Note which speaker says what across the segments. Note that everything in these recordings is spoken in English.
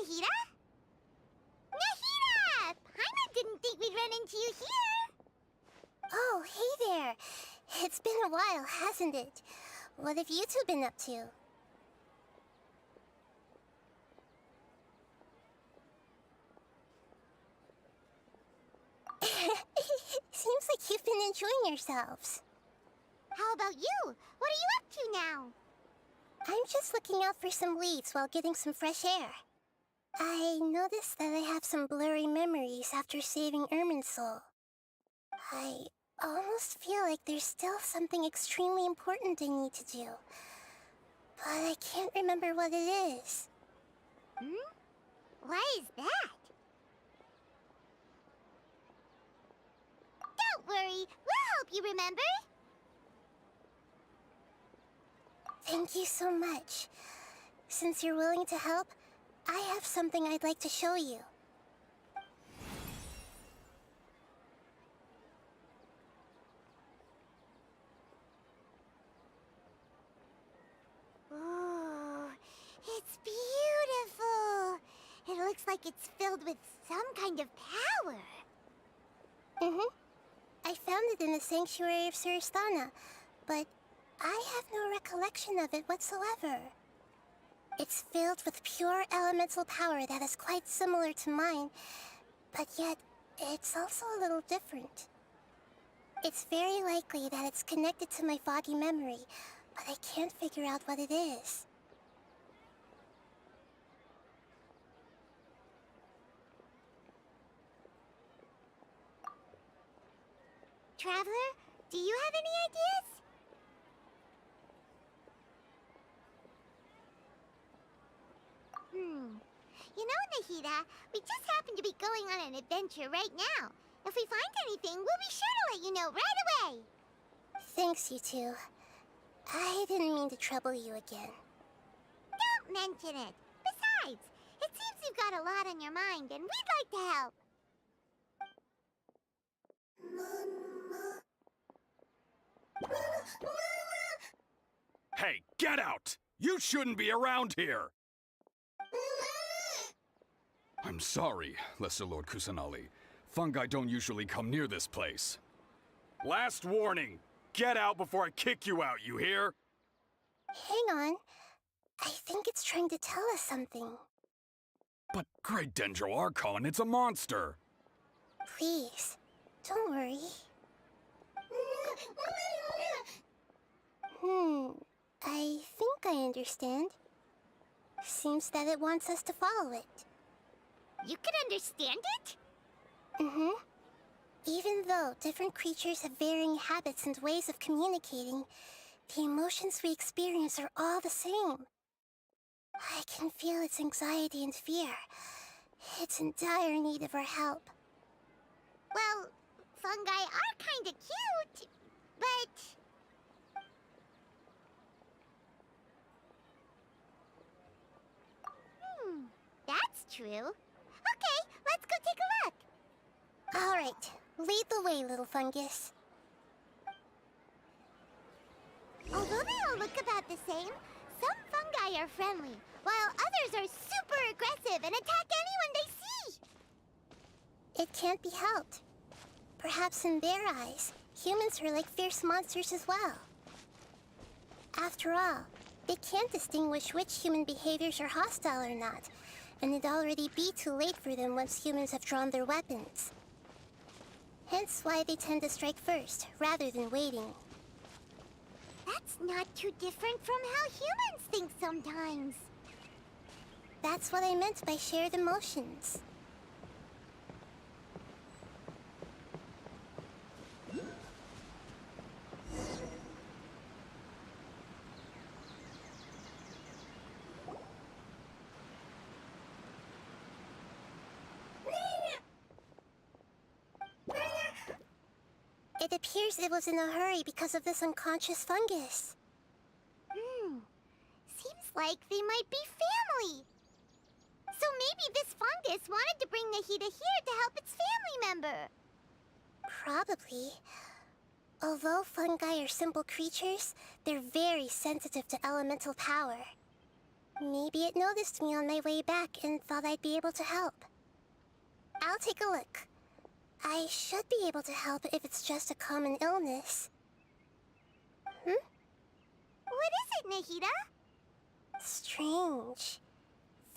Speaker 1: Nahida? Nahida! Paimon didn't think we'd run into you here.
Speaker 2: Oh, hey there. It's been a while, hasn't it? What have you two been up to? Seems like you've been enjoying yourselves.
Speaker 1: How about you? What are you up to now?
Speaker 2: I'm just looking out for some leads while getting some fresh air. I noticed that I have some blurry memories after saving Ermin's soul. I almost feel like there's still something extremely important I need to do. But I can't remember what it is.
Speaker 1: Why is that? Don't worry, we'll help you remember.
Speaker 2: Thank you so much. Since you're willing to help, I have something I'd like to show you.
Speaker 1: Ooh, it's beautiful. It looks like it's filled with some kind of power.
Speaker 2: I found it in the sanctuary of Suristana, but I have no recollection of it whatsoever. It's filled with pure elemental power that is quite similar to mine, but yet it's also a little different. It's very likely that it's connected to my foggy memory, but I can't figure out what it is.
Speaker 1: Traveler, do you have any ideas? You know, Nahida, we just happen to be going on an adventure right now. If we find anything, we'll be sure to let you know right away.
Speaker 2: Thanks, you two. I didn't mean to trouble you again.
Speaker 1: Don't mention it. Besides, it seems you've got a lot on your mind, and we'd like to help.
Speaker 3: Hey, get out! You shouldn't be around here! I'm sorry, Lesser Lord Kusanali. Fungi don't usually come near this place. Last warning! Get out before I kick you out, you hear?
Speaker 2: Hang on. I think it's trying to tell us something.
Speaker 3: But Great Dendro Archon, it's a monster!
Speaker 2: Please, don't worry. I think I understand. Seems that it wants us to follow it.
Speaker 1: You can understand it?
Speaker 2: Even though different creatures have varying habits and ways of communicating, the emotions we experience are all the same. I can feel its anxiety and fear. It's in dire need of our help.
Speaker 1: Well, fungi are kinda cute, but... That's true. Okay, let's go take a look.
Speaker 2: All right, lead the way, little fungus.
Speaker 1: Although they all look about the same, some fungi are friendly, while others are super aggressive and attack anyone they see.
Speaker 2: It can't be helped. Perhaps in their eyes, humans are like fierce monsters as well. After all, they can't distinguish which human behaviors are hostile or not, and it'd already be too late for them once humans have drawn their weapons. Hence why they tend to strike first, rather than waiting.
Speaker 1: That's not too different from how humans think sometimes.
Speaker 2: That's what I meant by shared emotions. It appears it was in a hurry because of this unconscious fungus.
Speaker 1: Seems like they might be family. So maybe this fungus wanted to bring Nahida here to help its family member.
Speaker 2: Probably. Although fungi are simple creatures, they're very sensitive to elemental power. Maybe it noticed me on my way back and thought I'd be able to help. I'll take a look. I should be able to help if it's just a common illness.
Speaker 1: What is it, Nahida?
Speaker 2: Strange.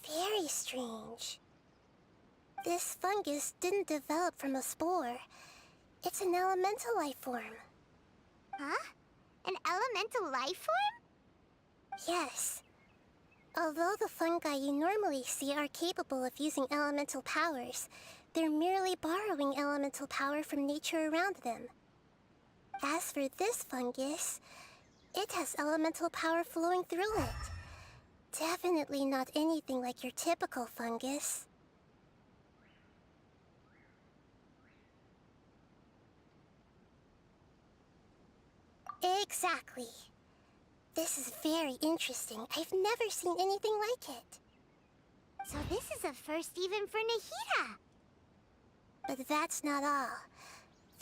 Speaker 2: Very strange. This fungus didn't develop from a spore. It's an elemental life form.
Speaker 1: Huh? An elemental life form?
Speaker 2: Yes. Although the fungi you normally see are capable of using elemental powers, they're merely borrowing elemental power from nature around them. As for this fungus, it has elemental power flowing through it. Definitely not anything like your typical fungus. Exactly. This is very interesting. I've never seen anything like it.
Speaker 1: So this is a first even for Nahida.
Speaker 2: But that's not all.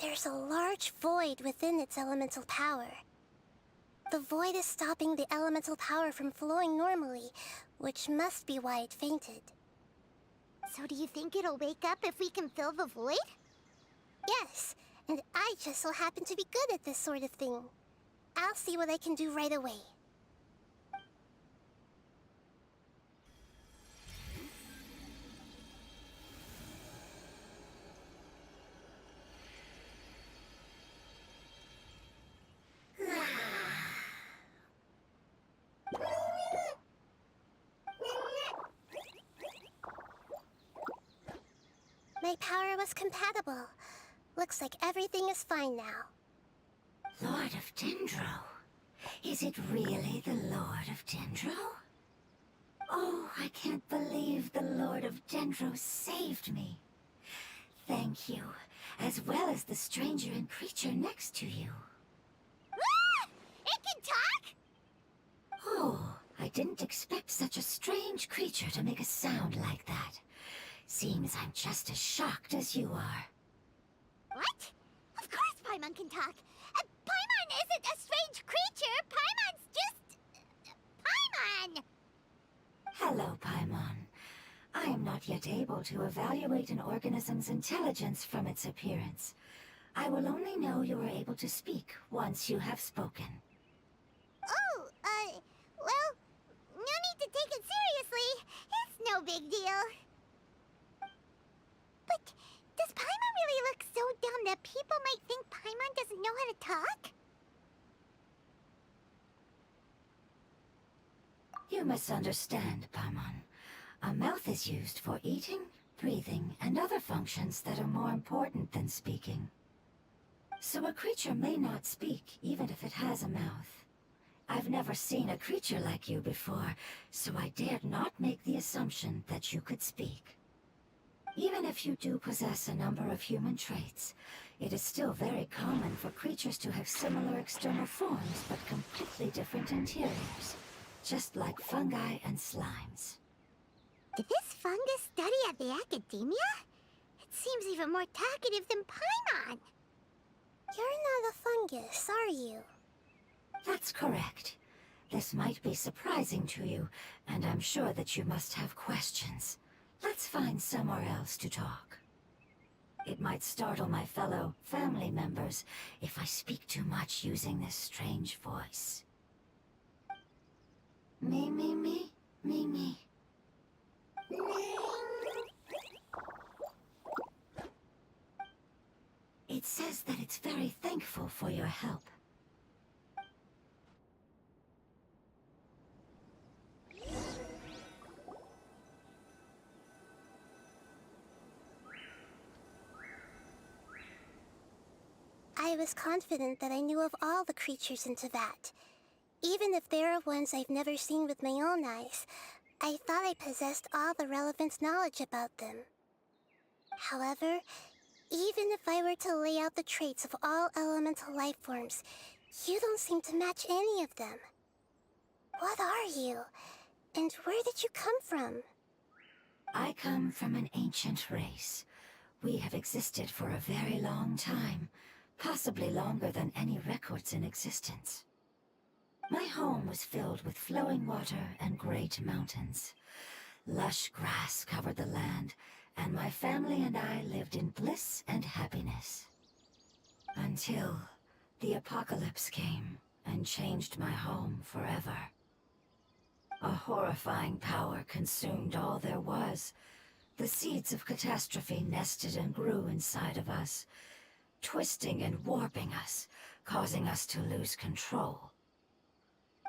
Speaker 2: There's a large void within its elemental power. The void is stopping the elemental power from flowing normally, which must be why it fainted.
Speaker 1: So do you think it'll wake up if we can fill the void?
Speaker 2: Yes, and I just so happen to be good at this sort of thing. I'll see what I can do right away. My power was compatible. Looks like everything is fine now.
Speaker 4: Lord of Dendro? Is it really the Lord of Dendro? Oh, I can't believe the Lord of Dendro saved me. Thank you, as well as the stranger and creature next to you.
Speaker 1: Ah! It can talk?
Speaker 4: Oh, I didn't expect such a strange creature to make a sound like that. Seems I'm just as shocked as you are.
Speaker 1: What? Of course Paimon can talk. Paimon isn't a strange creature. Paimon's just... Paimon!
Speaker 4: Hello, Paimon. I am not yet able to evaluate an organism's intelligence from its appearance. I will only know you are able to speak once you have spoken.
Speaker 1: Oh, well, no need to take it seriously. It's no big deal. But does Paimon really look so dumb that people might think Paimon doesn't know how to talk?
Speaker 4: You misunderstand, Paimon. A mouth is used for eating, breathing, and other functions that are more important than speaking. So a creature may not speak, even if it has a mouth. I've never seen a creature like you before, so I dared not make the assumption that you could speak. Even if you do possess a number of human traits, it is still very common for creatures to have similar external forms but completely different interiors, just like fungi and slimes.
Speaker 1: Did this fungus study at the academia? It seems even more talkative than Paimon.
Speaker 2: You're not a fungus, are you?
Speaker 4: That's correct. This might be surprising to you, and I'm sure that you must have questions. Let's find somewhere else to talk. It might startle my fellow family members if I speak too much using this strange voice. Me, me, me, me, me. It says that it's very thankful for your help.
Speaker 2: I was confident that I knew of all the creatures in Teyvat. Even if there are ones I've never seen with my own eyes, I thought I possessed all the relevant knowledge about them. However, even if I were to lay out the traits of all elemental life forms, you don't seem to match any of them. What are you? And where did you come from?
Speaker 4: I come from an ancient race. We have existed for a very long time, possibly longer than any records in existence. My home was filled with flowing water and great mountains. Lush grass covered the land, and my family and I lived in bliss and happiness. Until the apocalypse came and changed my home forever. A horrifying power consumed all there was. The seeds of catastrophe nested and grew inside of us, twisting and warping us, causing us to lose control.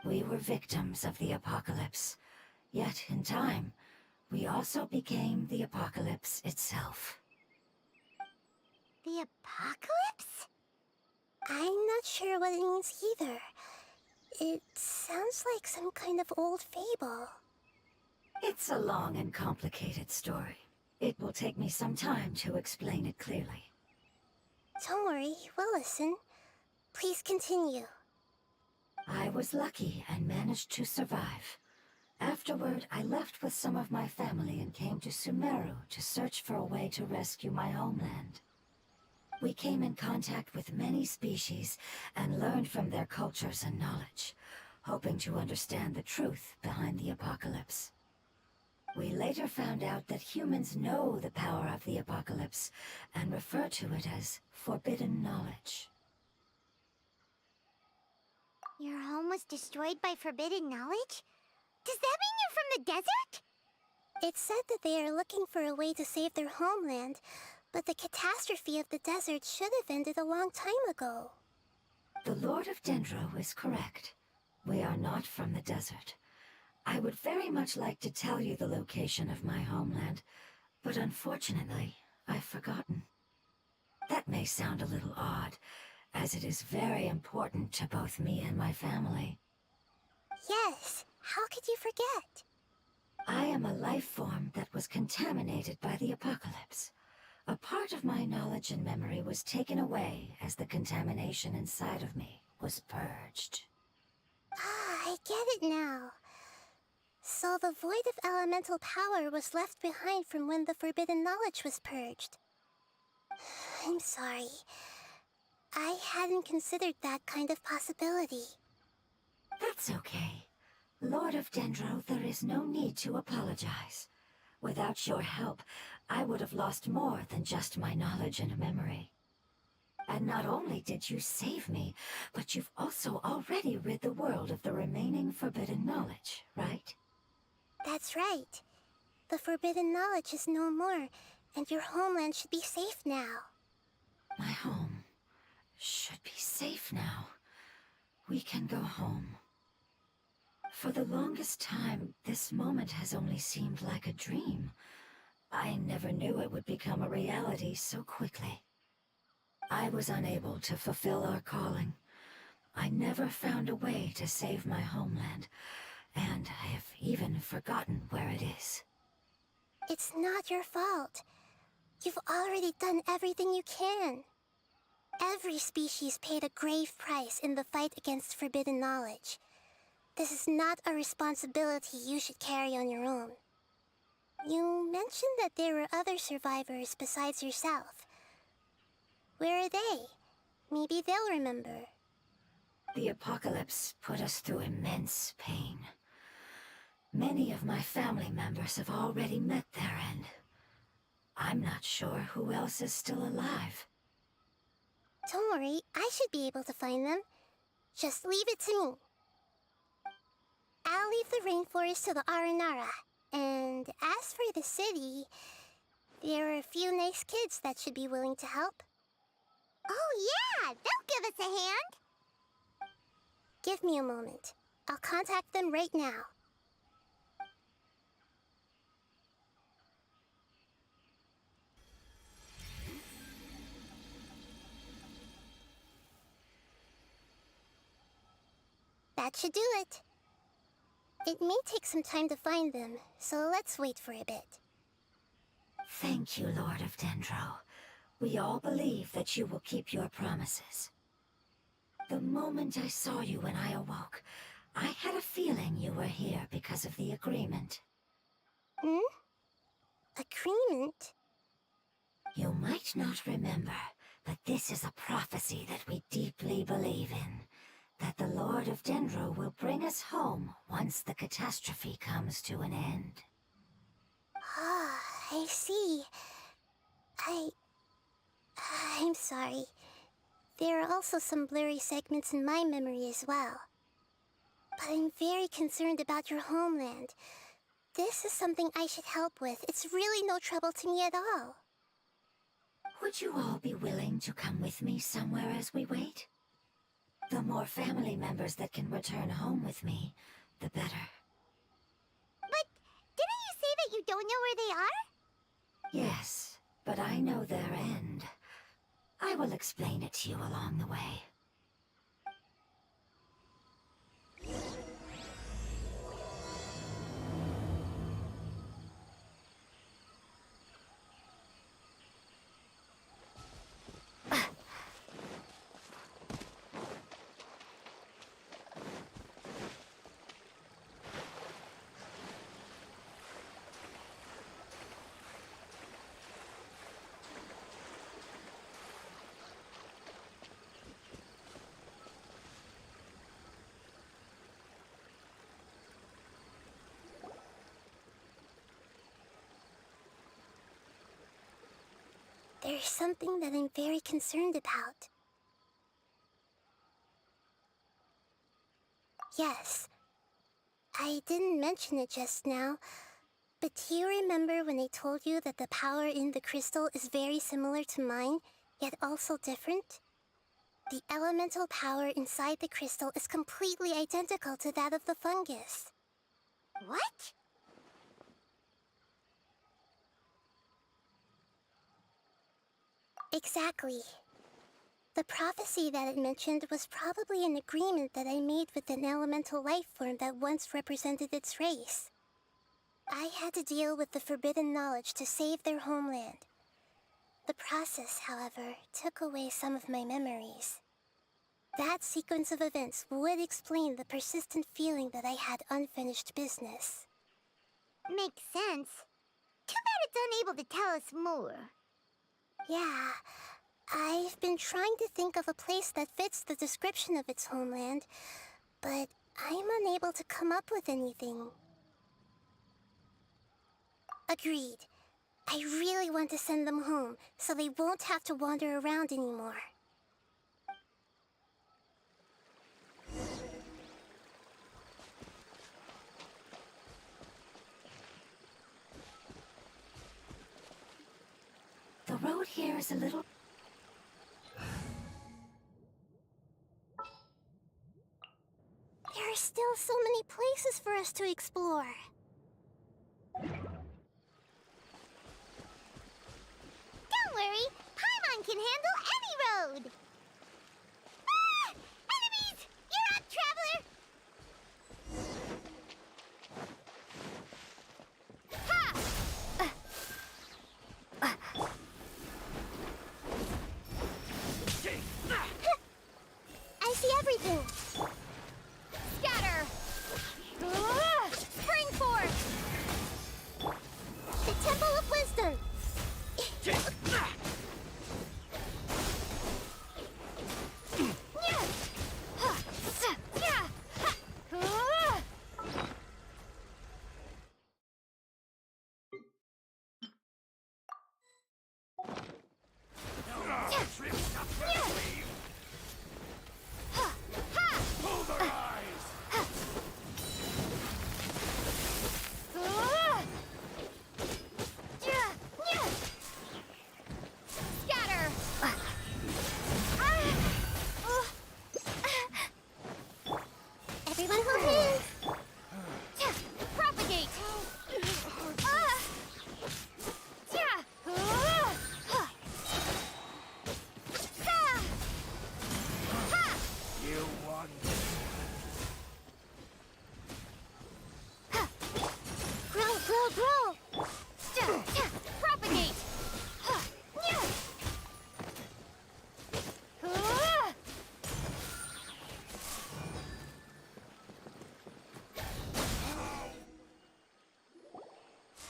Speaker 4: We were victims of the apocalypse, yet in time, we also became the apocalypse itself.
Speaker 1: The apocalypse?
Speaker 2: I'm not sure what it means either. It sounds like some kind of old fable.
Speaker 4: It's a long and complicated story. It will take me some time to explain it clearly.
Speaker 2: Don't worry, we'll listen. Please continue.
Speaker 4: I was lucky and managed to survive. Afterward, I left with some of my family and came to Sumeru to search for a way to rescue my homeland. We came in contact with many species and learned from their cultures and knowledge, hoping to understand the truth behind the apocalypse. We later found out that humans know the power of the apocalypse and refer to it as forbidden knowledge.
Speaker 1: Your home was destroyed by forbidden knowledge? Does that mean you're from the desert?
Speaker 2: It said that they are looking for a way to save their homeland, but the catastrophe of the desert should have ended a long time ago.
Speaker 4: The Lord of Dendro is correct. We are not from the desert. I would very much like to tell you the location of my homeland, but unfortunately, I've forgotten. That may sound a little odd, as it is very important to both me and my family.
Speaker 2: Yes, how could you forget?
Speaker 4: I am a life form that was contaminated by the apocalypse. A part of my knowledge and memory was taken away as the contamination inside of me was purged.
Speaker 2: Ah, I get it now. So the void of elemental power was left behind from when the forbidden knowledge was purged. I'm sorry. I hadn't considered that kind of possibility.
Speaker 4: That's okay. Lord of Dendro, there is no need to apologize. Without your help, I would have lost more than just my knowledge and memory. And not only did you save me, but you've also already rid the world of the remaining forbidden knowledge, right?
Speaker 2: That's right. The forbidden knowledge is no more, and your homeland should be safe now.
Speaker 4: My home should be safe now. We can go home. For the longest time, this moment has only seemed like a dream. I never knew it would become a reality so quickly. I was unable to fulfill our calling. I never found a way to save my homeland, and I have even forgotten where it is.
Speaker 2: It's not your fault. You've already done everything you can. Every species paid a grave price in the fight against forbidden knowledge. This is not a responsibility you should carry on your own. You mentioned that there were other survivors besides yourself. Where are they? Maybe they'll remember.
Speaker 4: The apocalypse put us through immense pain. Many of my family members have already met their end. I'm not sure who else is still alive.
Speaker 2: Don't worry, I should be able to find them. Just leave it to me. I'll leave the rainforest to the Aranara. And as for the city, there are a few nice kids that should be willing to help.
Speaker 1: Oh yeah, they'll give us a hand.
Speaker 2: Give me a moment. I'll contact them right now. That should do it. It may take some time to find them, so let's wait for a bit.
Speaker 4: Thank you, Lord of Dendro. We all believe that you will keep your promises. The moment I saw you when I awoke, I had a feeling you were here because of the agreement.
Speaker 2: Hmm? Agreement?
Speaker 4: You might not remember, but this is a prophecy that we deeply believe in. that the Lord of Dendro will bring us home once the catastrophe comes to an end.
Speaker 2: Ah, I see. I'm sorry. There are also some blurry segments in my memory as well. But I'm very concerned about your homeland. This is something I should help with. It's really no trouble to me at all.
Speaker 4: Would you all be willing to come with me somewhere as we wait? The more family members that can return home with me, the better.
Speaker 1: But didn't you say that you don't know where they are?
Speaker 4: Yes, but I know their end. I will explain it to you along the way.
Speaker 2: There's something that I'm very concerned about. Yes. I didn't mention it just now, but do you remember when I told you that the power in the crystal is very similar to mine, yet also different? The elemental power inside the crystal is completely identical to that of the fungus.
Speaker 1: What?
Speaker 2: Exactly. The prophecy that it mentioned was probably an agreement that I made with an elemental life form that once represented its race. I had to deal with the forbidden knowledge to save their homeland. The process, however, took away some of my memories. That sequence of events would explain the persistent feeling that I had unfinished business.
Speaker 1: Makes sense. Too bad it's unable to tell us more.
Speaker 2: Yeah, I've been trying to think of a place that fits the description of its homeland, but I'm unable to come up with anything. Agreed. I really want to send them home, so they won't have to wander around anymore.
Speaker 4: The road here is a little...
Speaker 2: There are still so many places for us to explore.
Speaker 1: Don't worry, Paimon can handle any road! Ah! Enemies! You're up, traveler! Ha!
Speaker 2: I see everything.
Speaker 1: Scatter! Ah! Spring force!
Speaker 2: The Temple of Wisdom.
Speaker 1: Scatter!
Speaker 2: Everyone hold hands.
Speaker 1: Propagate!
Speaker 3: You won.
Speaker 2: Grow.
Speaker 1: Propagate!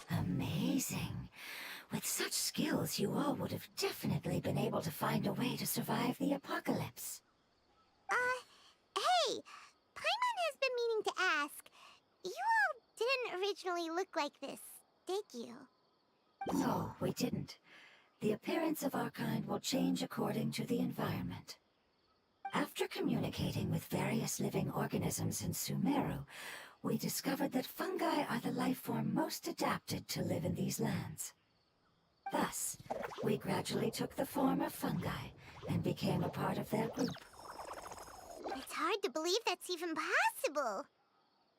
Speaker 4: Amazing. With such skills, you all would have definitely been able to find a way to survive the apocalypse.
Speaker 1: Hey, Hey, Paimon has been meaning to ask. You all didn't originally look like this, did you?
Speaker 4: No, we didn't. The appearance of our kind will change according to the environment. After communicating with various living organisms in Sumeru, we discovered that fungi are the life form most adapted to live in these lands. Thus, we gradually took the form of fungi and became a part of their group.
Speaker 1: It's hard to believe that's even possible.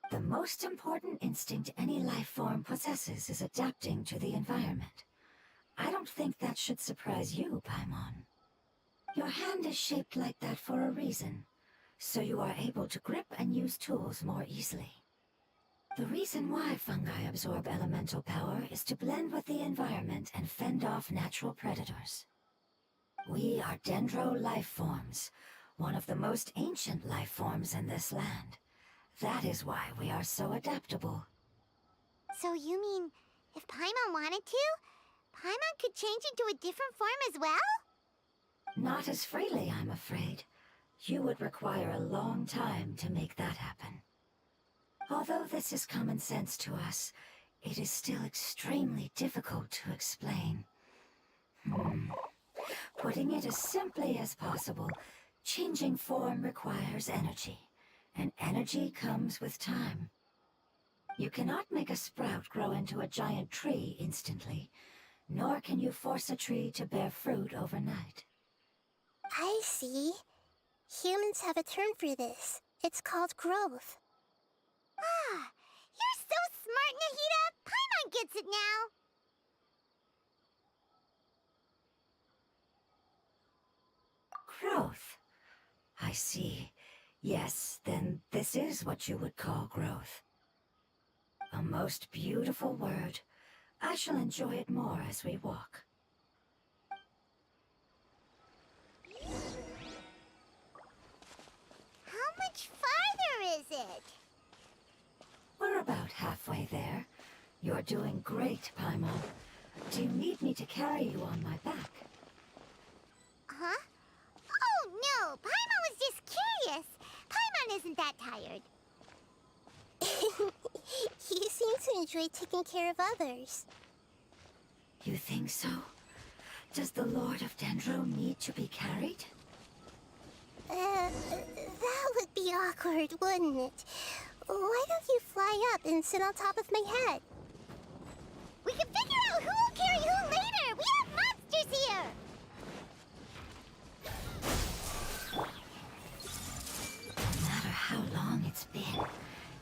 Speaker 4: The most important instinct any life form possesses is adapting to the environment. I don't think that should surprise you, Paimon. Your hand is shaped like that for a reason, so you are able to grip and use tools more easily. The reason why fungi absorb elemental power is to blend with the environment and fend off natural predators. We are dendro life forms, one of the most ancient life forms in this land. That is why we are so adaptable.
Speaker 1: So you mean, if Paimon wanted to, Paimon could change into a different form as well?
Speaker 4: Not as freely, I'm afraid. You would require a long time to make that happen. Although this is common sense to us, it is still extremely difficult to explain. Putting it as simply as possible, changing form requires energy, and energy comes with time. You cannot make a sprout grow into a giant tree instantly, nor can you force a tree to bear fruit overnight.
Speaker 2: I see. Humans have a term for this. It's called growth.
Speaker 1: Ah, you're so smart, Nahida! Paimon gets it now!
Speaker 4: Growth. I see. Yes, then this is what you would call growth. A most beautiful word. I shall enjoy it more as we walk.
Speaker 1: How much farther is it?
Speaker 4: We're about halfway there. You're doing great, Paimon. Do you need me to carry you on my back?
Speaker 1: Huh? Oh, no! Paimon was just curious! Paimon isn't that tired.
Speaker 2: You seem to enjoy taking care of others.
Speaker 4: You think so? Does the Lord of Dendro need to be carried?
Speaker 2: That would be awkward, wouldn't it? Why don't you fly up and sit on top of my head?
Speaker 1: We can figure out who will carry who later! We have monsters here!
Speaker 4: No matter how long it's been,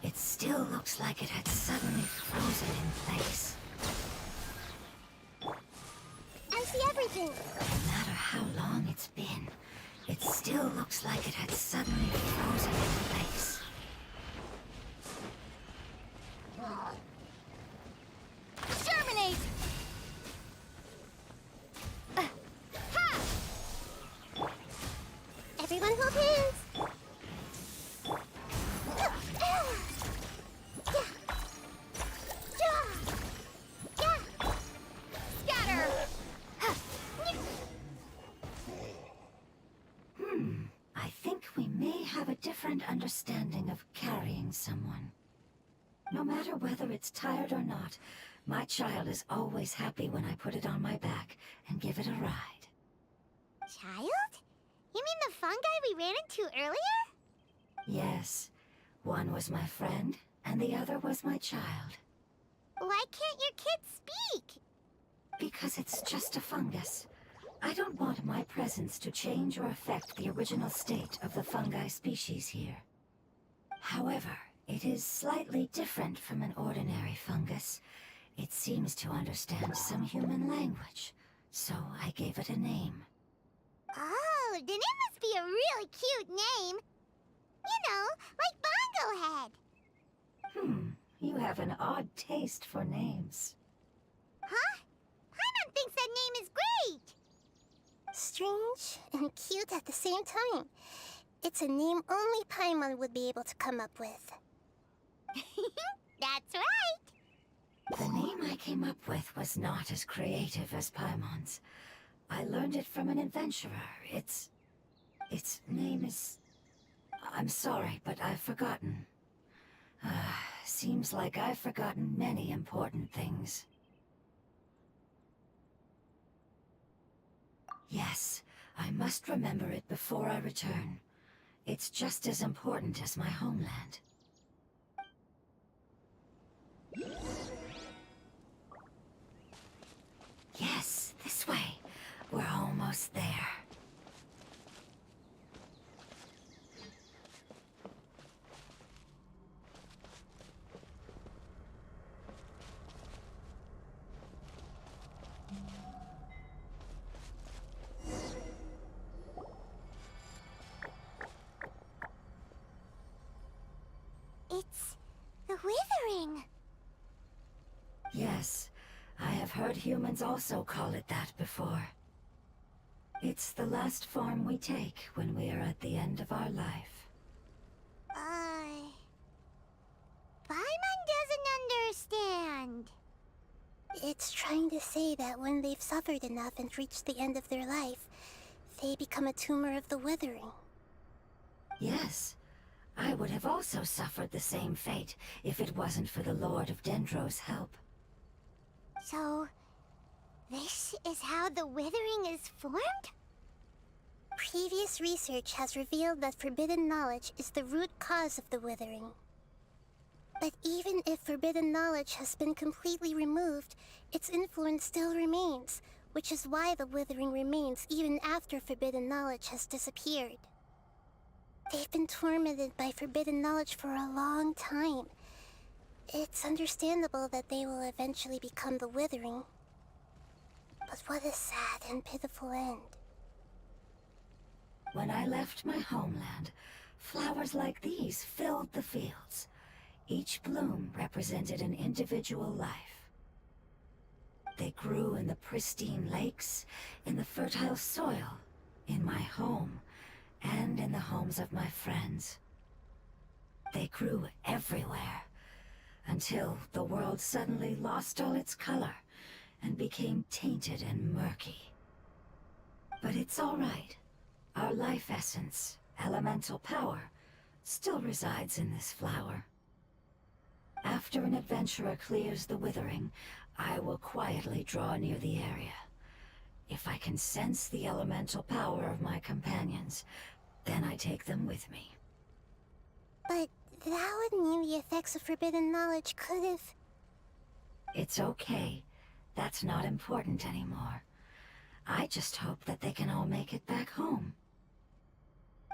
Speaker 4: it still looks like it had suddenly frozen in place.
Speaker 2: I see everything.
Speaker 4: No matter how long it's been, it still looks like it had suddenly frozen in place.
Speaker 1: Germinate! Ha!
Speaker 2: Everyone hold hands.
Speaker 1: Scatter!
Speaker 4: I think we may have a different understanding of carrying someone. No matter whether it's tired or not, my child is always happy when I put it on my back and give it a ride.
Speaker 1: Child? You mean the fungi we ran into earlier?
Speaker 4: Yes, one was my friend, and the other was my child.
Speaker 1: Why can't your kid speak?
Speaker 4: Because it's just a fungus. I don't want my presence to change or affect the original state of the fungi species here. However, it is slightly different from an ordinary fungus. It seems to understand some human language, so I gave it a name.
Speaker 1: Oh, then it must be a really cute name. You know, like Bongo Head.
Speaker 4: You have an odd taste for names.
Speaker 1: Huh? Paimon thinks that name is great.
Speaker 2: Strange and cute at the same time. It's a name only Paimon would be able to come up with.
Speaker 1: That's right.
Speaker 4: The name I came up with was not as creative as Paimon's. I learned it from an adventurer. Its name is... I'm sorry, but I've forgotten. Seems like I've forgotten many important things. Yes, I must remember it before I return. It's just as important as my homeland. Yes, this way. We're almost there.
Speaker 1: It's the Withering.
Speaker 4: Yes, I have heard humans also call it that before. It's the last form we take when we are at the end of our life.
Speaker 1: Paimon doesn't understand.
Speaker 2: It's trying to say that when they've suffered enough and reached the end of their life, they become a tumor of the Withering.
Speaker 4: Yes, I would have also suffered the same fate if it wasn't for the Lord of Dendro's help.
Speaker 1: So, this is how the Withering is formed?
Speaker 2: Previous research has revealed that forbidden knowledge is the root cause of the Withering. But even if forbidden knowledge has been completely removed, its influence still remains, which is why the Withering remains even after forbidden knowledge has disappeared. They've been tormented by forbidden knowledge for a long time. It's understandable that they will eventually become the Withering. But what a sad and pitiful end.
Speaker 4: When I left my homeland, flowers like these filled the fields. Each bloom represented an individual life. They grew in the pristine lakes, in the fertile soil, in my home, and in the homes of my friends. They grew everywhere, until the world suddenly lost all its color and became tainted and murky. But it's all right. Our life essence, elemental power, still resides in this flower. After an adventurer clears the Withering, I will quietly draw near the area. If I can sense the elemental power of my companions, then I take them with me.
Speaker 2: But that would mean the effects of forbidden knowledge could have...
Speaker 4: It's okay. That's not important anymore. I just hope that they can all make it back home.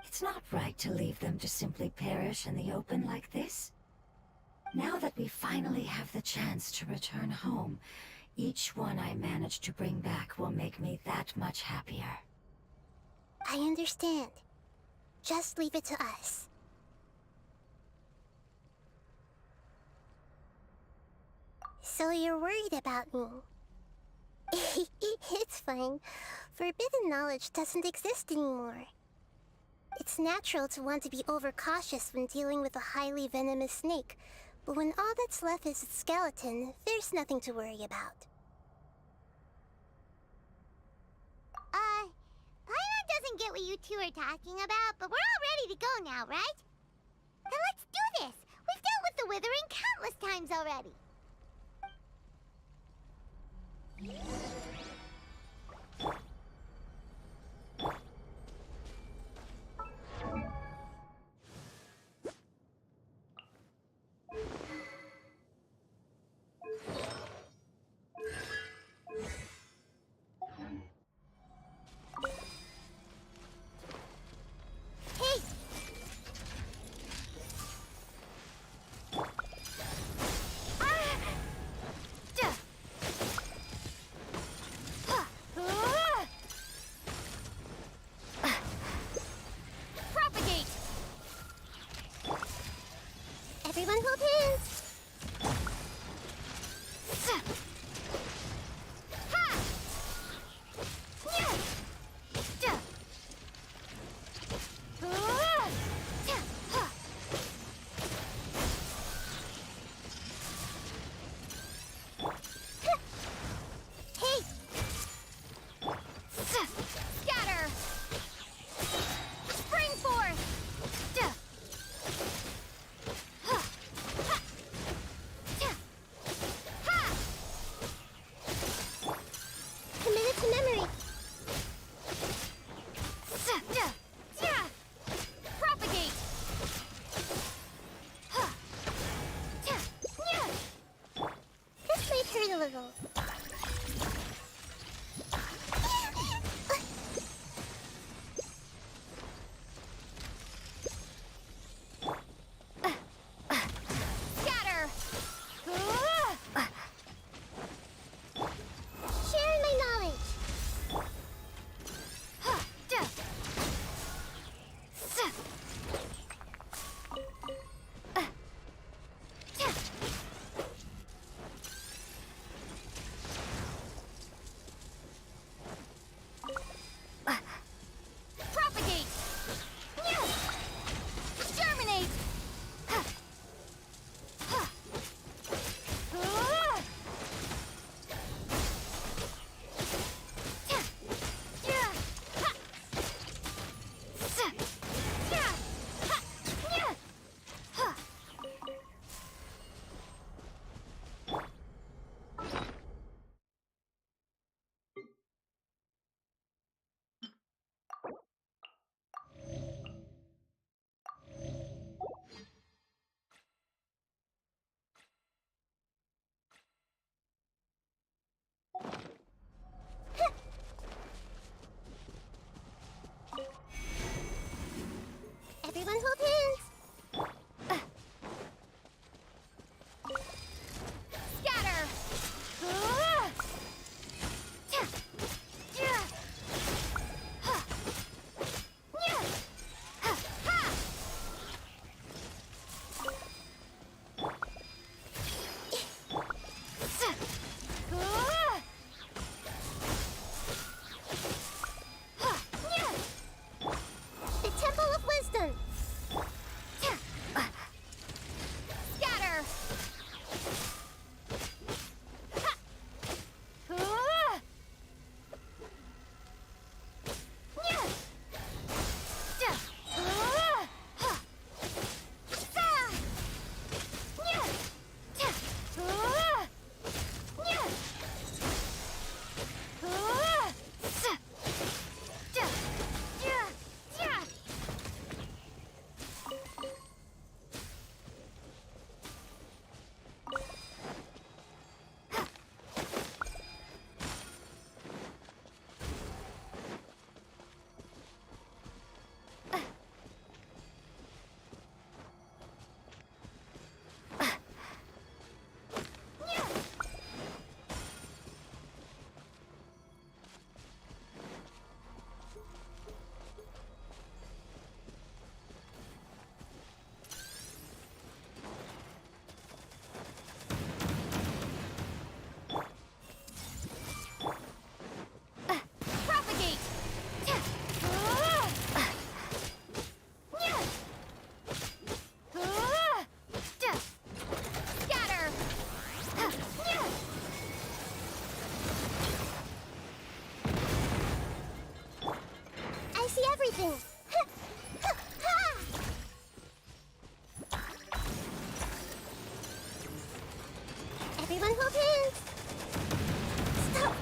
Speaker 4: It's not right to leave them to simply perish in the open like this. Now that we finally have the chance to return home, each one I manage to bring back will make me that much happier.
Speaker 2: I understand. Just leave it to us. So you're worried about me? It's fine. Forbidden knowledge doesn't exist anymore. It's natural to want to be overcautious when dealing with a highly venomous snake, but when all that's left is its skeleton, there's nothing to worry about.
Speaker 1: Paimon doesn't get what you two are talking about, but we're all ready to go now, right? Then let's do this! We've dealt with the Withering countless times already! Hey! Propagate!
Speaker 2: Everyone hold hands!
Speaker 1: Hey! Scatter! Spring forth!
Speaker 2: everything! Everyone hold hands! Stop!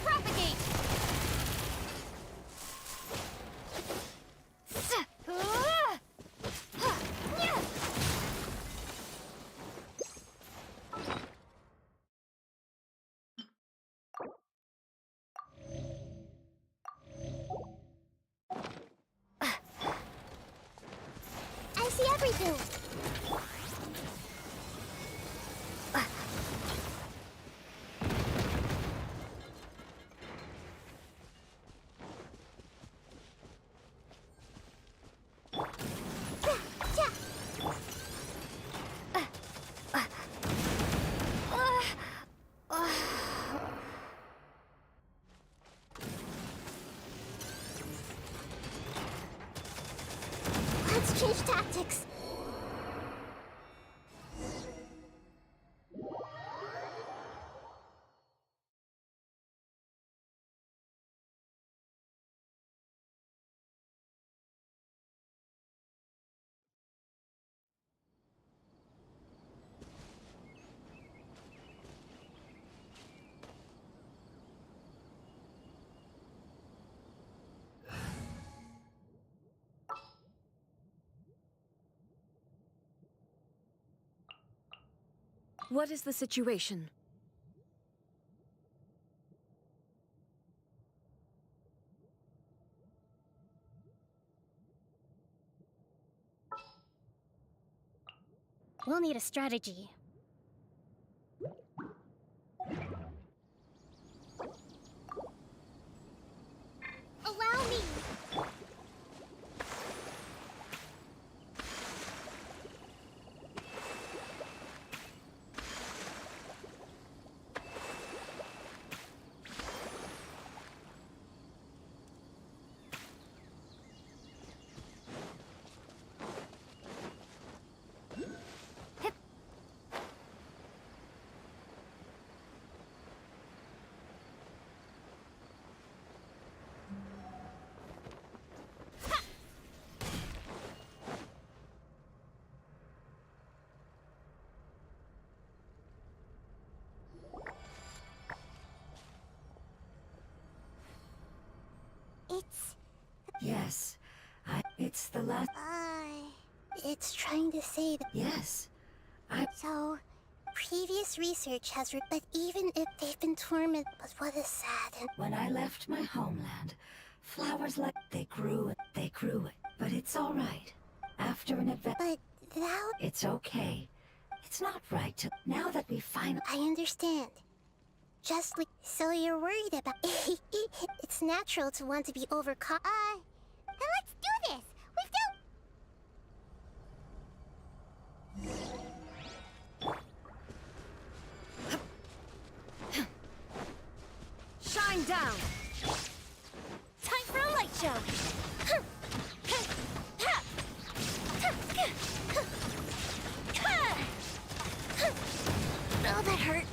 Speaker 1: Propagate!
Speaker 2: I see everything! Let's change tactics.
Speaker 5: What is the situation?
Speaker 2: We'll need a strategy.
Speaker 1: Allow me!
Speaker 2: It's...
Speaker 4: Yes, it's the last.
Speaker 2: It's trying to say that...
Speaker 4: Yes,
Speaker 2: So, previous research has... But even if they've been tormented... But what is sad and...
Speaker 4: when I left my homeland, flowers like they grew. But it's all right. After an event,
Speaker 2: But that...
Speaker 4: it's okay. It's not right to. Now that we finally.
Speaker 2: I understand. Just like... So you're worried about... It's natural to want to be overcome...
Speaker 1: Then let's do this! We've
Speaker 5: Shine down!
Speaker 1: time for a light show!
Speaker 2: Oh, that hurt.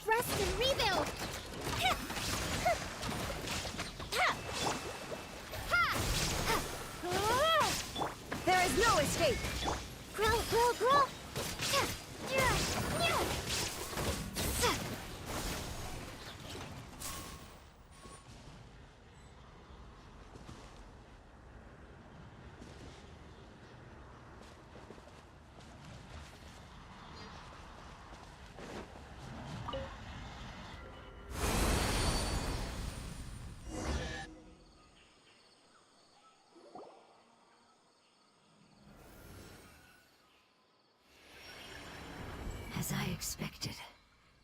Speaker 1: Rest and rebuild!
Speaker 5: There is no escape!
Speaker 2: Grow!
Speaker 4: As I expected,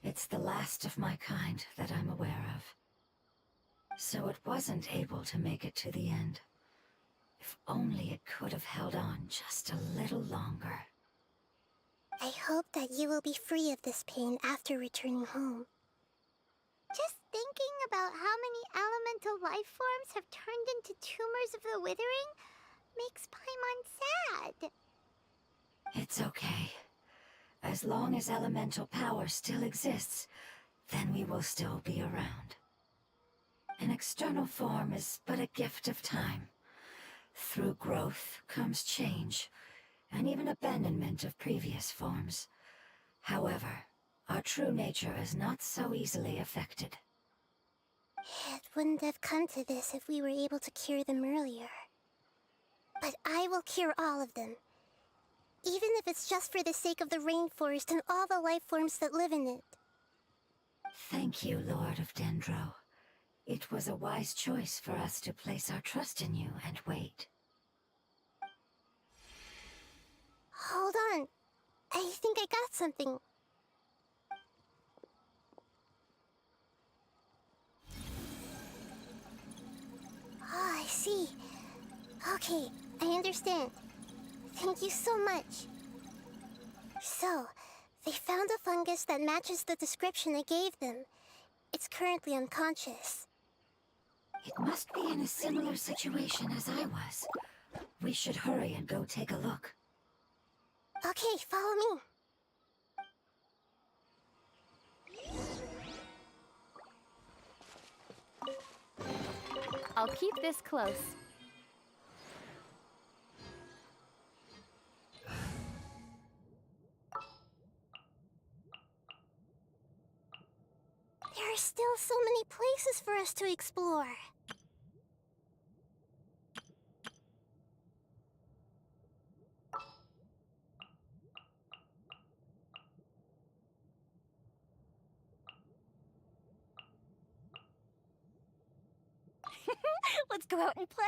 Speaker 4: it's the last of my kind that I'm aware of. So it wasn't able to make it to the end. If only it could have held on just a little longer.
Speaker 2: I hope that you will be free of this pain after returning home.
Speaker 1: Just thinking about how many elemental life forms have turned into tumors of the withering makes Paimon sad.
Speaker 4: It's okay. As long as elemental power still exists, then we will still be around. An external form is but a gift of time. Through growth comes change, and even abandonment of previous forms. However, our true nature is not so easily affected.
Speaker 2: It wouldn't have come to this if we were able to cure them earlier. But I will cure all of them. Even if it's just for the sake of the rainforest and all the life forms that live in it.
Speaker 4: Thank you, Lord of Dendro. It was a wise choice for us to place our trust in you and wait.
Speaker 2: Hold on. I think I got something. Oh, I see. Okay, I understand. Thank you so much. So, they found a fungus that matches the description I gave them. It's currently unconscious.
Speaker 4: It must be in a similar situation as I was. We should hurry and go take a look.
Speaker 2: Okay, follow me.
Speaker 6: I'll keep this close.
Speaker 2: There are still so many places for us to explore.
Speaker 5: Let's go out and play!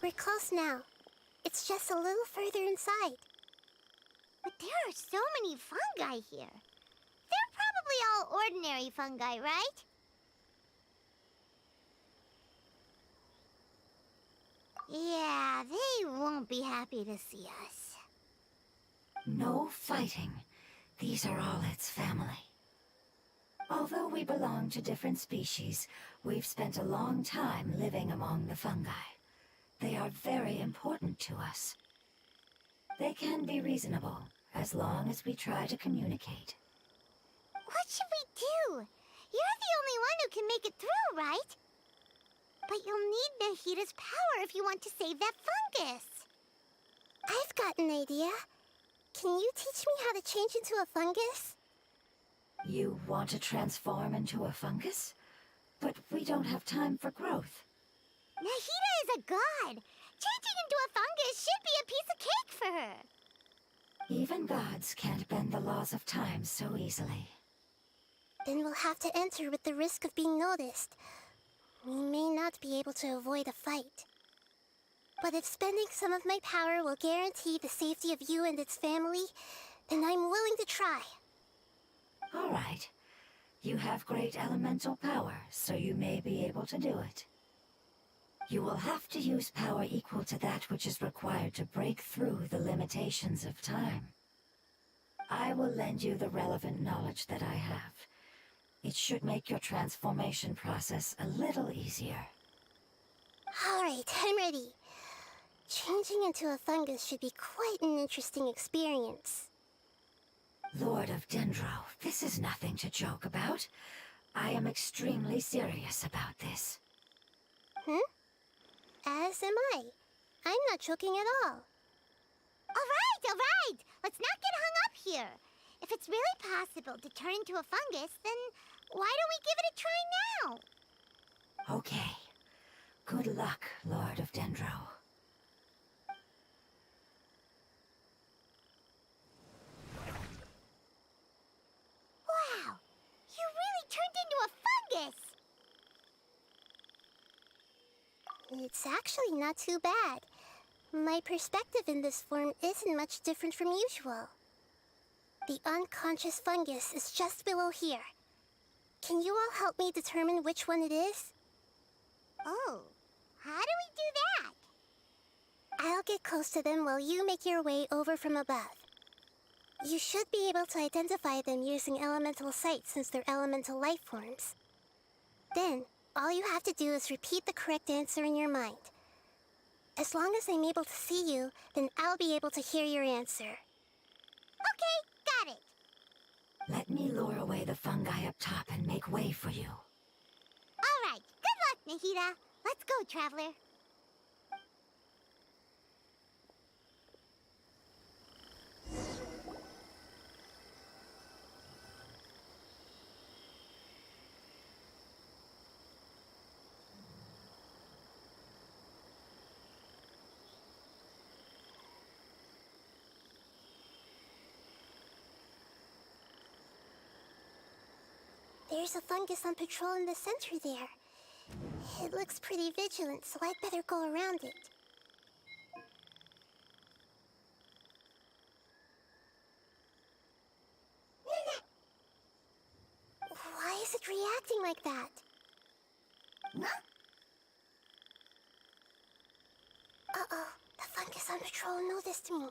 Speaker 2: We're close now. It's just a little further inside.
Speaker 1: But there are so many fungi here. They're probably all ordinary fungi, right? Yeah, they won't be happy to see us.
Speaker 4: No fighting. These are all its family. Although we belong to different species, we've spent a long time living among the fungi. They are very important to us. They can be reasonable, as long as we try to communicate.
Speaker 1: What should we do? You're the only one who can make it through, right? But you'll need Nahida's power if you want to save that fungus.
Speaker 2: I've got an idea. Can you teach me how to change into a fungus?
Speaker 4: You want to transform into a fungus? But we don't have time for growth.
Speaker 1: Nahida is a god. Changing into a fungus should be a piece of cake for her.
Speaker 4: Even gods can't bend the laws of time so easily.
Speaker 2: Then we'll have to enter with the risk of being noticed. We may not be able to avoid a fight. But if spending some of my power will guarantee the safety of you and its family, then I'm willing to try.
Speaker 4: All right. You have great elemental power, so you may be able to do it. You will have to use power equal to that which is required to break through the limitations of time. I will lend you the relevant knowledge that I have. It should make your transformation process a little easier.
Speaker 2: All right, I'm ready. Changing into a fungus should be quite an interesting experience.
Speaker 4: Lord of Dendro, this is nothing to joke about. I am extremely serious about this.
Speaker 2: As am I. I'm not joking at all.
Speaker 1: All right. Let's not get hung up here. If it's really possible to turn into a fungus, then why don't we give it a try now?
Speaker 4: Okay. Good luck, Lord of Dendro.
Speaker 1: Wow! You really turned into a fungus!
Speaker 2: It's actually not too bad. My perspective in this form isn't much different from usual. The unconscious fungus is just below here. Can you all help me determine which one it is?
Speaker 1: Oh, how do we do that?
Speaker 2: I'll get close to them while you make your way over from above. You should be able to identify them using elemental sight since they're elemental life forms. Then, all you have to do is repeat the correct answer in your mind. As long as I'm able to see you, then I'll be able to hear your answer.
Speaker 1: Okay, got it.
Speaker 4: Let me lure away the fungi up top and make way for you.
Speaker 1: All right, good luck, Nahida. Let's go, Traveler.
Speaker 2: There's a fungus on patrol in the center there. It looks pretty vigilant, so I'd better go around it. Why is it reacting like that? Uh-oh, the fungus on patrol noticed me.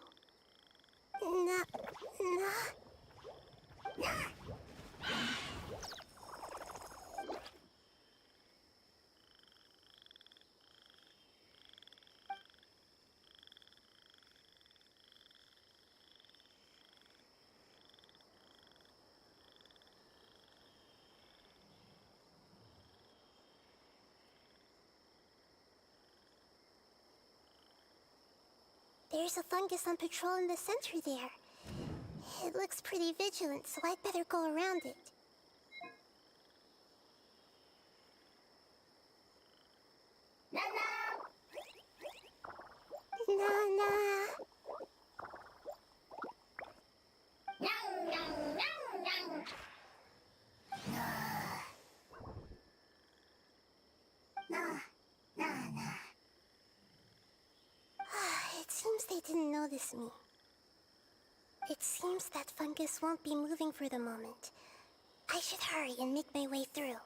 Speaker 2: There's a fungus on patrol in the center there. It looks pretty vigilant, so I'd better go around it. Nana! It seems they didn't notice me. It seems that fungus won't be moving for the moment. I should hurry and make my way through.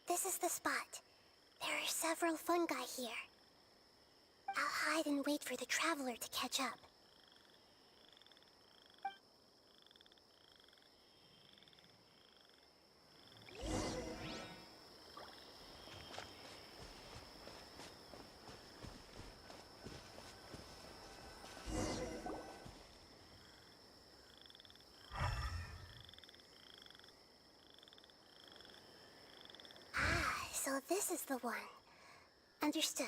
Speaker 2: This is the spot. There are several fungi here. I'll hide and wait for the traveler to catch up. So this is the one. Understood.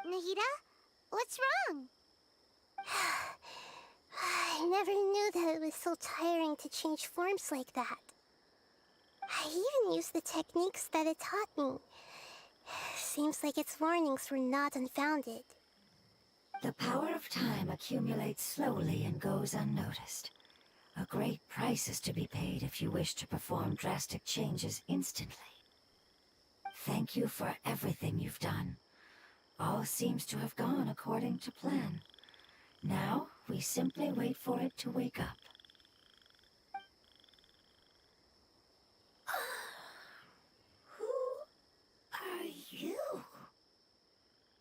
Speaker 1: Nahida, what's wrong?
Speaker 2: I never knew that it was so tiring to change forms like that. I even used the techniques that it taught me. Seems like its warnings were not unfounded.
Speaker 4: The power of time accumulates slowly and goes unnoticed. A great price is to be paid if you wish to perform drastic changes instantly. Thank you for everything you've done. All seems to have gone according to plan. Now, we simply wait for it to wake up.
Speaker 5: Who are you?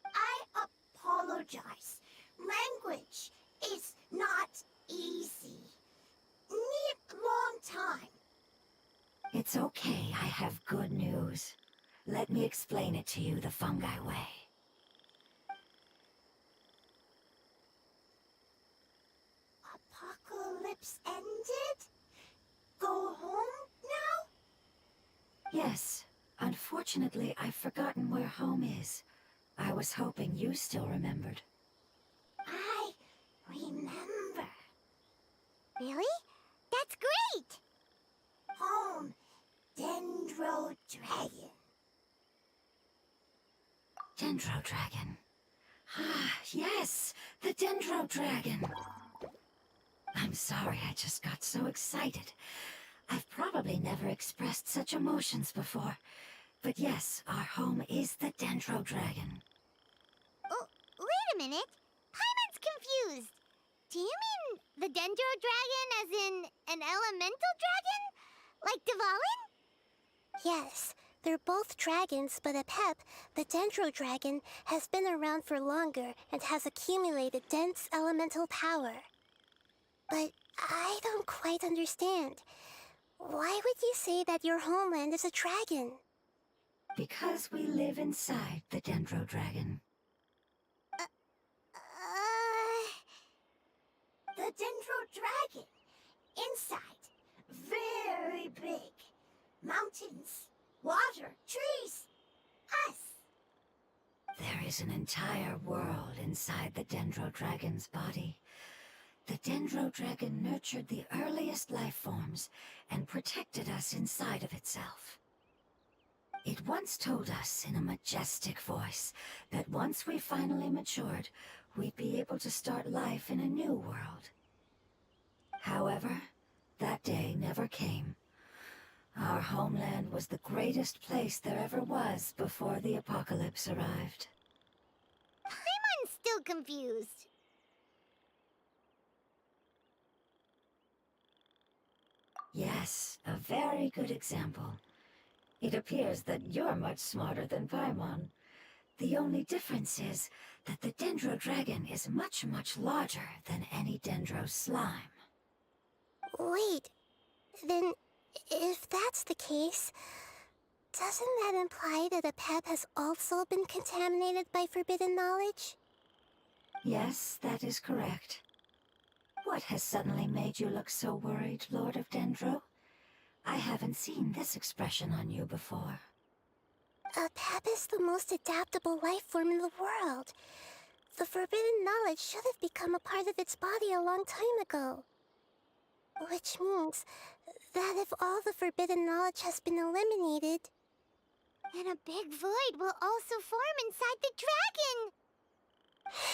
Speaker 5: I apologize. Language is not easy. Need long time.
Speaker 4: It's okay, I have good news. Let me explain it to you the fungi way.
Speaker 5: Apocalypse ended? Go home now?
Speaker 4: Yes. Unfortunately, I've forgotten where home is. I was hoping you still remembered.
Speaker 5: I remember.
Speaker 1: Really? That's great!
Speaker 5: Home, Dendro Dragon.
Speaker 4: Dendro Dragon. Ah, yes! The Dendro Dragon! I'm sorry, I just got so excited. I've probably never expressed such emotions before. But yes, our home is the Dendro Dragon.
Speaker 1: Oh, wait a minute. Paimon's confused. Do you mean the Dendro Dragon as in an elemental dragon? Like Dvalin?
Speaker 2: Yes, they're both dragons, but Apep, the Dendro Dragon, has been around for longer and has accumulated dense elemental power. But I don't quite understand. Why would you say that your homeland is a dragon?
Speaker 4: Because we live inside the Dendro Dragon.
Speaker 5: The Dendro Dragon. Inside. Very big. Mountains. Water. Trees. Us.
Speaker 4: There is an entire world inside the Dendro Dragon's body. The Dendro Dragon nurtured the earliest life forms and protected us inside of itself. It once told us in a majestic voice that once we finally matured, we'd be able to start life in a new world. However, that day never came. Our homeland was the greatest place there ever was before the apocalypse arrived.
Speaker 1: Paimon's still confused.
Speaker 4: Yes, a very good example. It appears that you're much smarter than Paimon. The only difference is that the Dendro Dragon is much, much larger than any Dendro slime.
Speaker 2: Wait, then if that's the case, doesn't that imply that Apep has also been contaminated by forbidden knowledge?
Speaker 4: Yes, that is correct. What has suddenly made you look so worried, Lord of Dendro? I haven't seen this expression on you before.
Speaker 2: Apep is the most adaptable life form in the world. The forbidden knowledge should have become a part of its body a long time ago. Which means that if all the forbidden knowledge has been eliminated,
Speaker 1: then a big void will also form inside the dragon!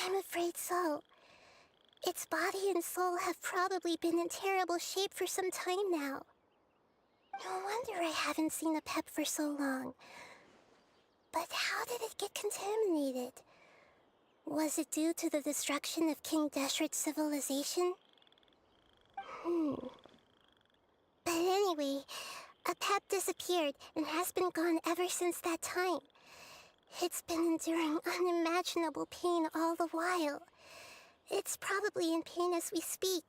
Speaker 2: I'm afraid so. Its body and soul have probably been in terrible shape for some time now. No wonder I haven't seen Apep for so long. But how did it get contaminated? Was it due to the destruction of King Deshret's civilization? But anyway, Apep disappeared and has been gone ever since that time. It's been enduring unimaginable pain all the while. It's probably in pain as we speak.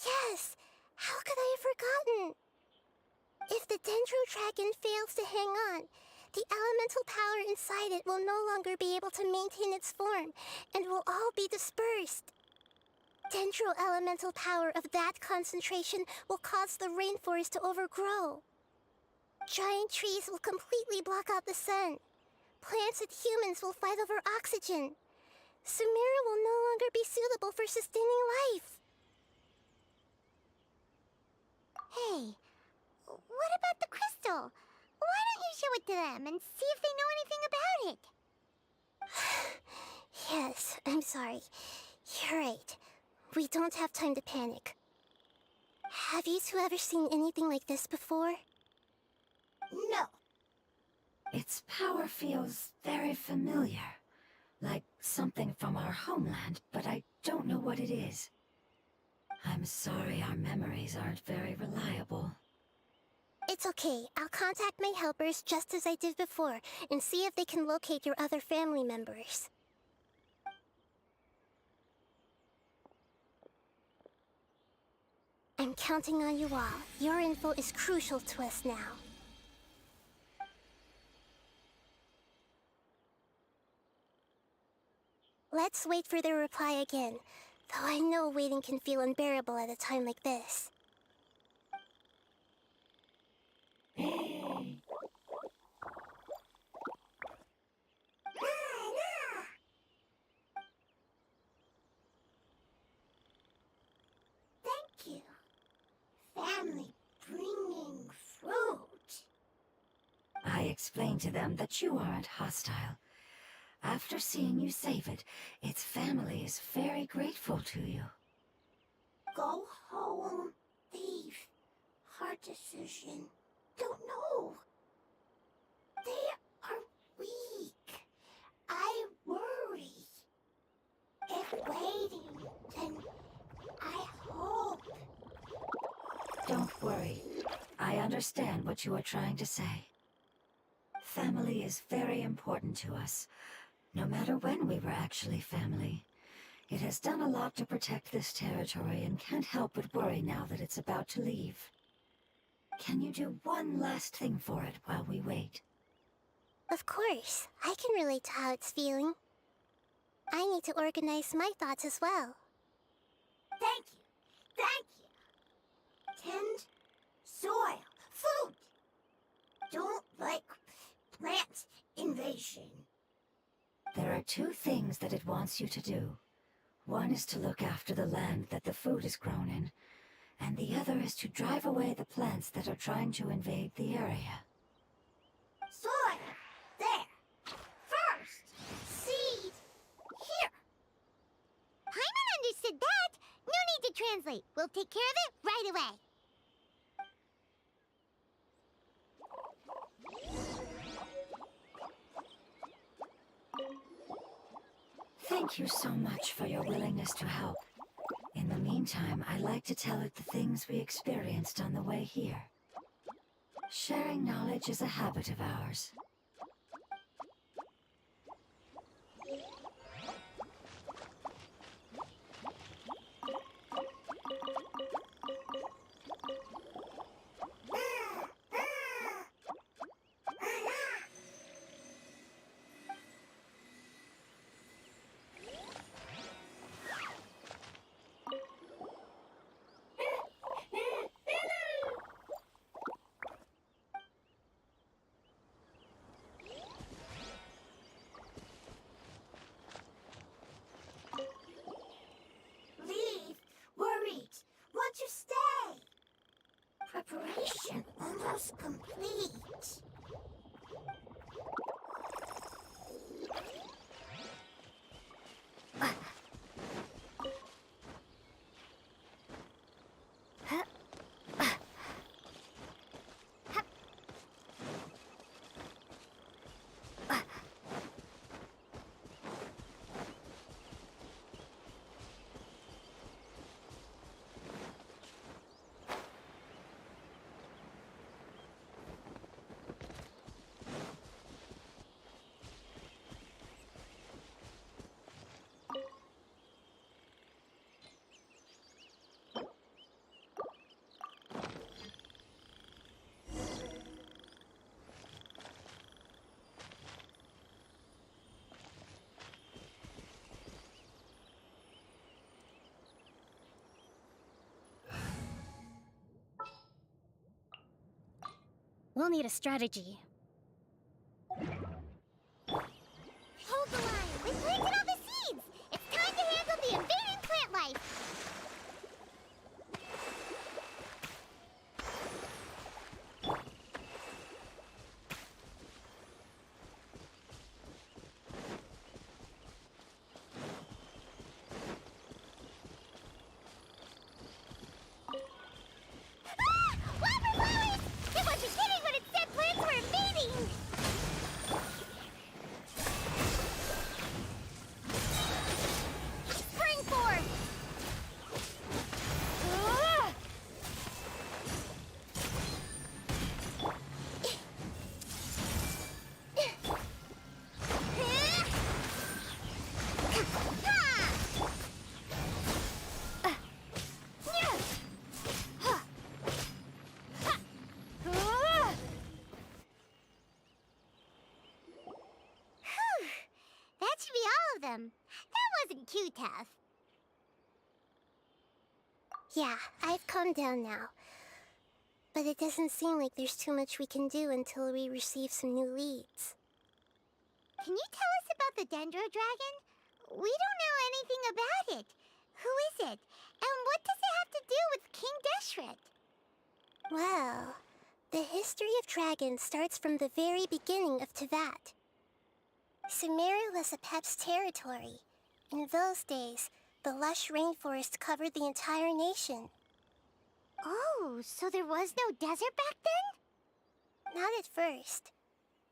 Speaker 2: Yes! How could I have forgotten? If the Dendro Dragon fails to hang on, the elemental power inside it will no longer be able to maintain its form, and will all be dispersed. Dendro elemental power of that concentration will cause the rainforest to overgrow. Giant trees will completely block out the sun. Plants and humans will fight over oxygen. Sumeru will no longer be suitable for sustaining life.
Speaker 1: Hey, what about the crystal? Why don't you show it to them and see if they know anything about it?
Speaker 2: Yes, I'm sorry. You're right. We don't have time to panic. Have you two ever seen anything like this before?
Speaker 5: No.
Speaker 4: Its power feels very familiar. Like something from our homeland, but I don't know what it is. I'm sorry our memories aren't very reliable.
Speaker 2: It's okay. I'll contact my helpers just as I did before and see if they can locate your other family members. counting on you all. Your info is crucial to us now. Let's wait for their reply again, though I know waiting can feel unbearable at a time like this.
Speaker 5: Thank you. Family bringing fruit.
Speaker 4: I explained to them that you aren't hostile. After seeing you save it, its family is very grateful to you.
Speaker 5: Go home, thief. Hard decision. Don't know. They are weak. I worry. If waiting, then I hope.
Speaker 4: Don't worry. I understand what you are trying to say. Family is very important to us, no matter when we were actually family. It has done a lot to protect this territory and can't help but worry now that it's about to leave. Can you do one last thing for it while we wait?
Speaker 2: Of course, I can relate to how it's feeling. I need to organize my thoughts as well.
Speaker 5: Thank you. Thank you. Tend, soil, food. Don't like plant invasion.
Speaker 4: There are two things that it wants you to do. One is to look after the land that the food is grown in, and the other is to drive away the plants that are trying to invade the area.
Speaker 5: Soil, there. First, seed, here.
Speaker 1: Paimon understood that. No need to translate. We'll take care of it right away.
Speaker 4: Thank you so much for your willingness to help. In the meantime, I'd like to tell it the things we experienced on the way here. Sharing knowledge is a habit of ours.
Speaker 5: Leave, worried, want to stay. Preparation almost complete.
Speaker 2: We'll need a strategy.
Speaker 1: Hold the line. We planted all the seeds. It's time to handle the invading plant life. Ah! Wildflowers! It wasn't kidding when it said plants were invading! him. That wasn't too tough.
Speaker 2: Yeah, I've calmed down now. But it doesn't seem like there's too much we can do until we receive some new leads.
Speaker 1: Can you tell us about the Dendro Dragon? We don't know anything about it. Who is it? And what does it have to do with King Deshret?
Speaker 2: Well, the history of dragons starts from the very beginning of Tevat. Sumeru was Apep's territory. In those days, the lush rainforest covered the entire nation.
Speaker 1: Oh, so there was no desert back then?
Speaker 2: Not at first.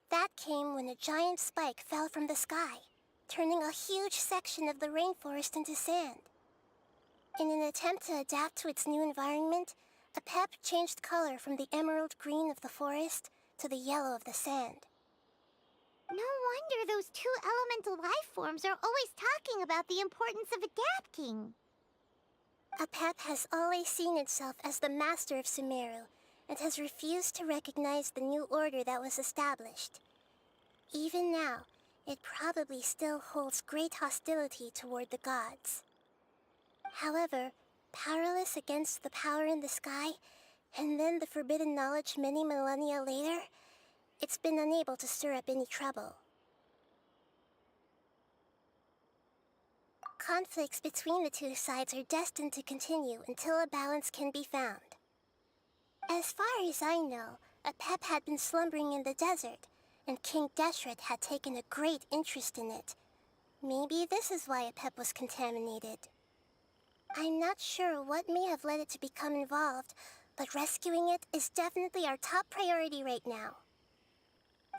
Speaker 2: That came when a giant spike fell from the sky, turning a huge section of the rainforest into sand. In an attempt to adapt to its new environment, Apep changed color from the emerald green of the forest to the yellow of the sand.
Speaker 1: No wonder those two elemental life forms are always talking about the importance of adapting.
Speaker 2: Apep has always seen itself as the master of Sumeru, and has refused to recognize the new order that was established. Even now, it probably still holds great hostility toward the gods. However, powerless against the power in the sky, and then the forbidden knowledge many millennia later, it's been unable to stir up any trouble. Conflicts between the two sides are destined to continue until a balance can be found. As far as I know, Apep had been slumbering in the desert, and King Deshret had taken a great interest in it. Maybe this is why Apep was contaminated. I'm not sure what may have led it to become involved, but rescuing it is definitely our top priority right now.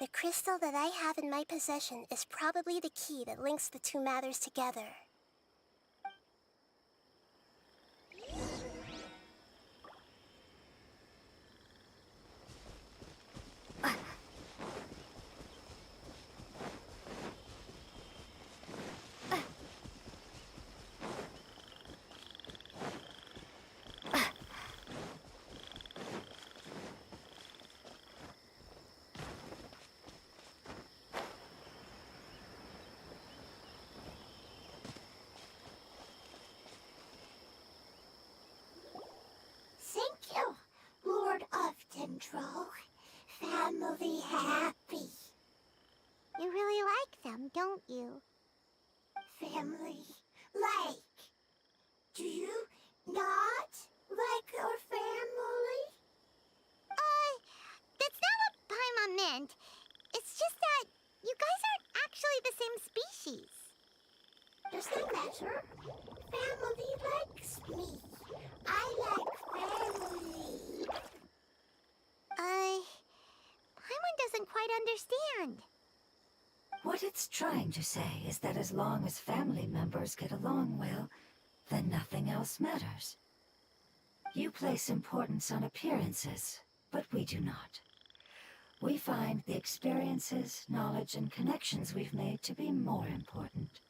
Speaker 2: The crystal that I have in my possession is probably the key that links the two matters together.
Speaker 5: Thank you, Lord of Dendro. Family happy.
Speaker 1: You really like them, don't you?
Speaker 5: Family like. Do you not like your family?
Speaker 1: That's not what Paimon meant. It's just that you guys aren't actually the same species.
Speaker 5: Does that matter? Family likes me. I like family.
Speaker 1: Paimon doesn't quite understand.
Speaker 4: What it's trying to say is that as long as family members get along well, then nothing else matters. You place importance on appearances, but we do not. We find the experiences, knowledge, and connections we've made to be more important.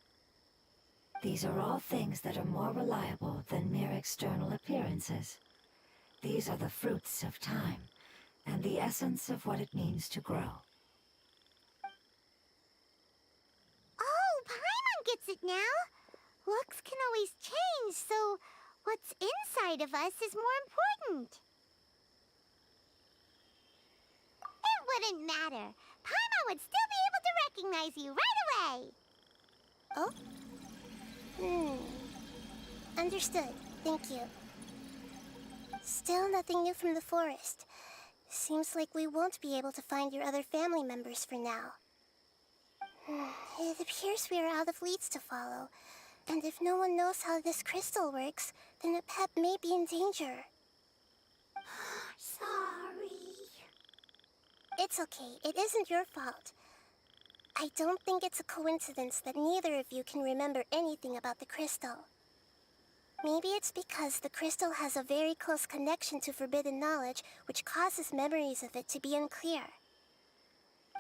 Speaker 4: These are all things that are more reliable than mere external appearances. These are the fruits of time, and the essence of what it means to grow.
Speaker 1: Oh, Paimon gets it now. Looks can always change, so what's inside of us is more important. It wouldn't matter. Paimon would still be able to recognize you right away.
Speaker 2: Oh? Understood. Thank you. Still nothing new from the forest. Seems like we won't be able to find your other family members for now. It appears we are out of leads to follow. And if no one knows how this crystal works, then Apep may be in danger.
Speaker 5: Sorry.
Speaker 2: It's okay. It isn't your fault. I don't think it's a coincidence that neither of you can remember anything about the crystal. Maybe it's because the crystal has a very close connection to forbidden knowledge, which causes memories of it to be unclear.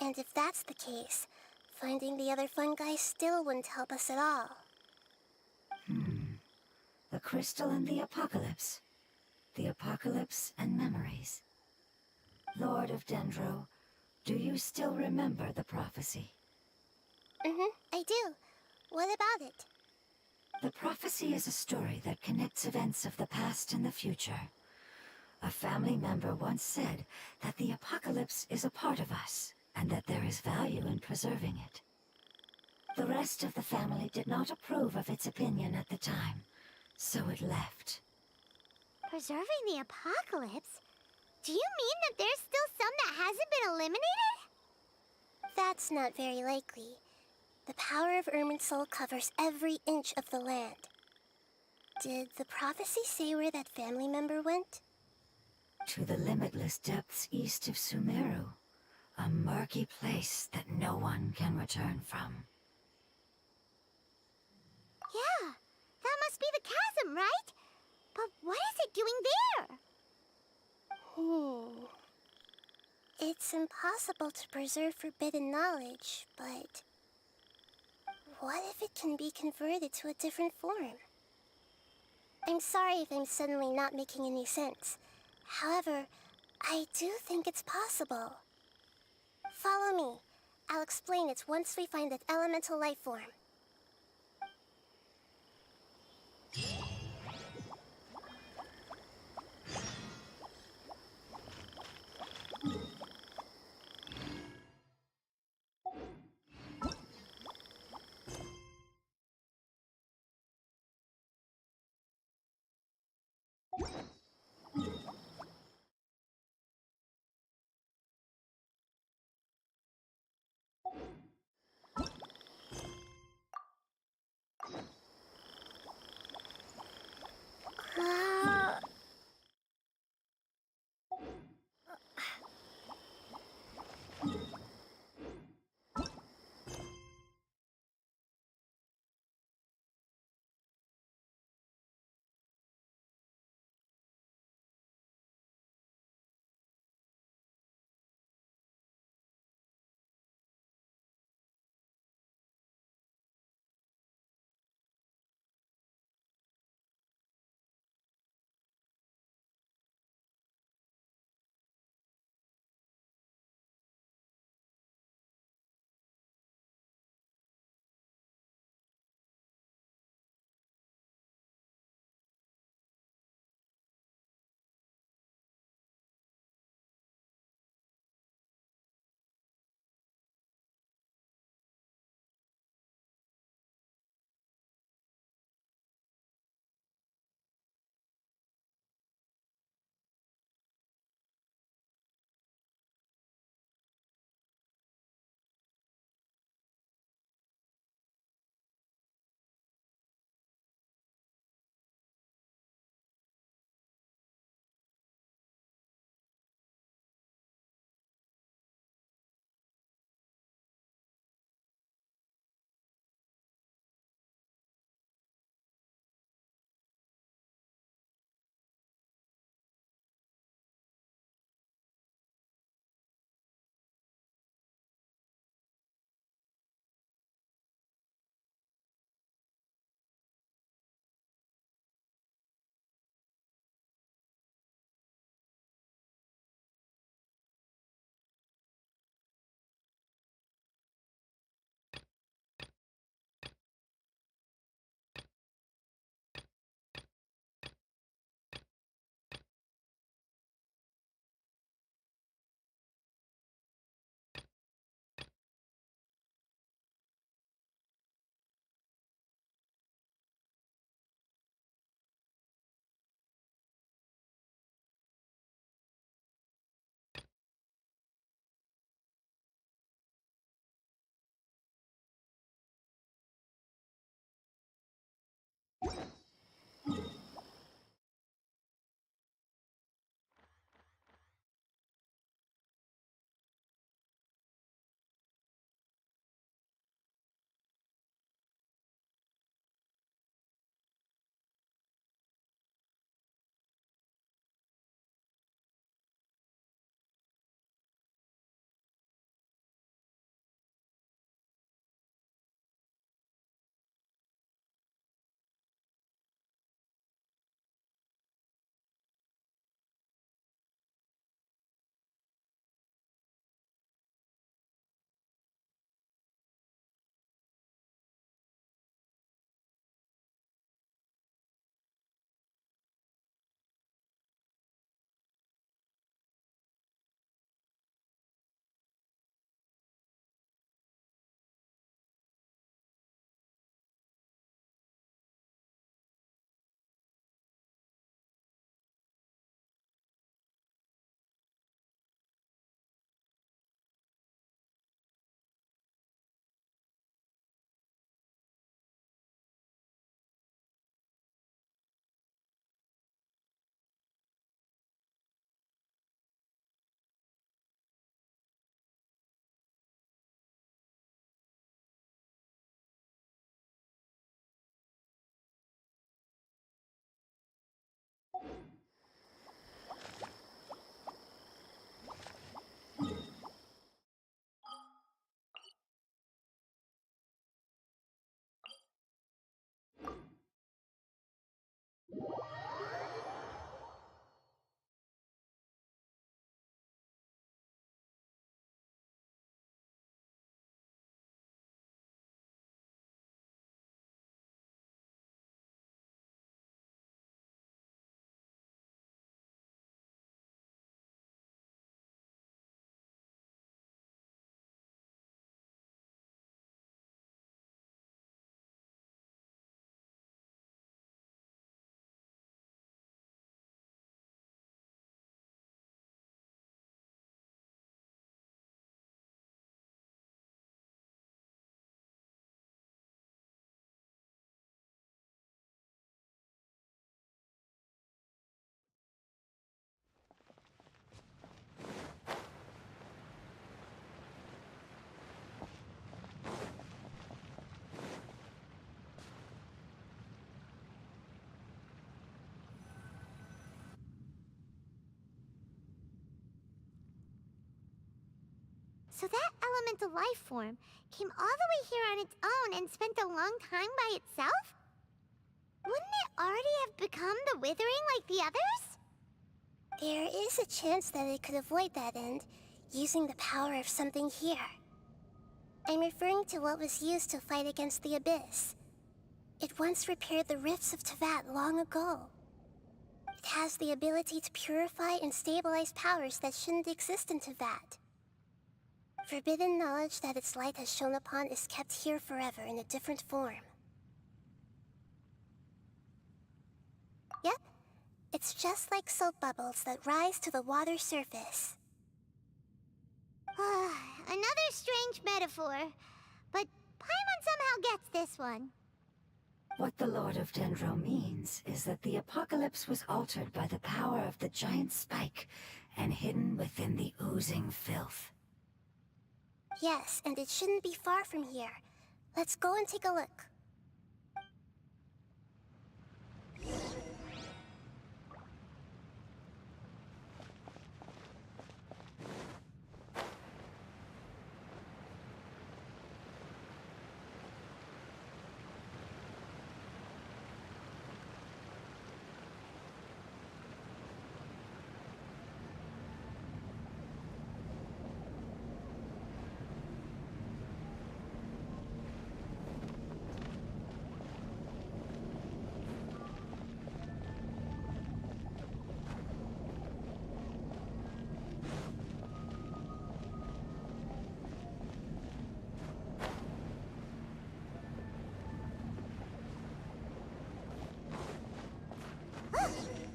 Speaker 2: And if that's the case, finding the other fungi still wouldn't help us at all.
Speaker 4: The crystal and the apocalypse. The apocalypse and memories. Lord of Dendro, do you still remember the prophecy?
Speaker 2: I do. What about it?
Speaker 4: The prophecy is a story that connects events of the past and the future. A family member once said that the apocalypse is a part of us, and that there is value in preserving it. The rest of the family did not approve of its opinion at the time, so it left.
Speaker 1: Preserving the apocalypse? Do you mean that there's still some that hasn't been eliminated?
Speaker 2: That's not very likely. The power of Irminsul covers every inch of the land. Did the prophecy say where that family member went?
Speaker 4: To the limitless depths east of Sumeru, a murky place that no one can return from.
Speaker 1: Yeah, that must be the chasm, right? But what is it doing there?
Speaker 2: It's impossible to preserve forbidden knowledge, but what if it can be converted to a different form? I'm sorry if I'm suddenly not making any sense. However, I do think it's possible. Follow me. I'll explain it once we find that elemental life form.
Speaker 1: So that elemental life form came all the way here on its own and spent a long time by itself? Wouldn't it already have become the Withering like the others?
Speaker 2: There is a chance that it could avoid that end, using the power of something here. I'm referring to what was used to fight against the Abyss. It once repaired the rifts of Tevat long ago. It has the ability to purify and stabilize powers that shouldn't exist in Tevat. Forbidden knowledge that its light has shone upon is kept here forever in a different form. Yep, it's just like soap bubbles that rise to the water surface.
Speaker 1: Another strange metaphor, but Paimon somehow gets this one.
Speaker 4: What the Lord of Dendro means is that the apocalypse was altered by the power of the giant spike and hidden within the oozing filth.
Speaker 2: Yes, and it shouldn't be far from here. Let's go and take a look.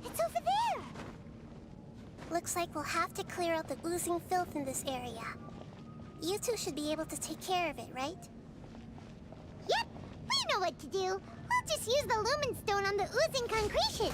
Speaker 1: It's over there!
Speaker 2: Looks like we'll have to clear out the oozing filth in this area. You two should be able to take care of it, right?
Speaker 1: Yep, we know what to do. We'll just use the Lumine stone on the oozing concretion.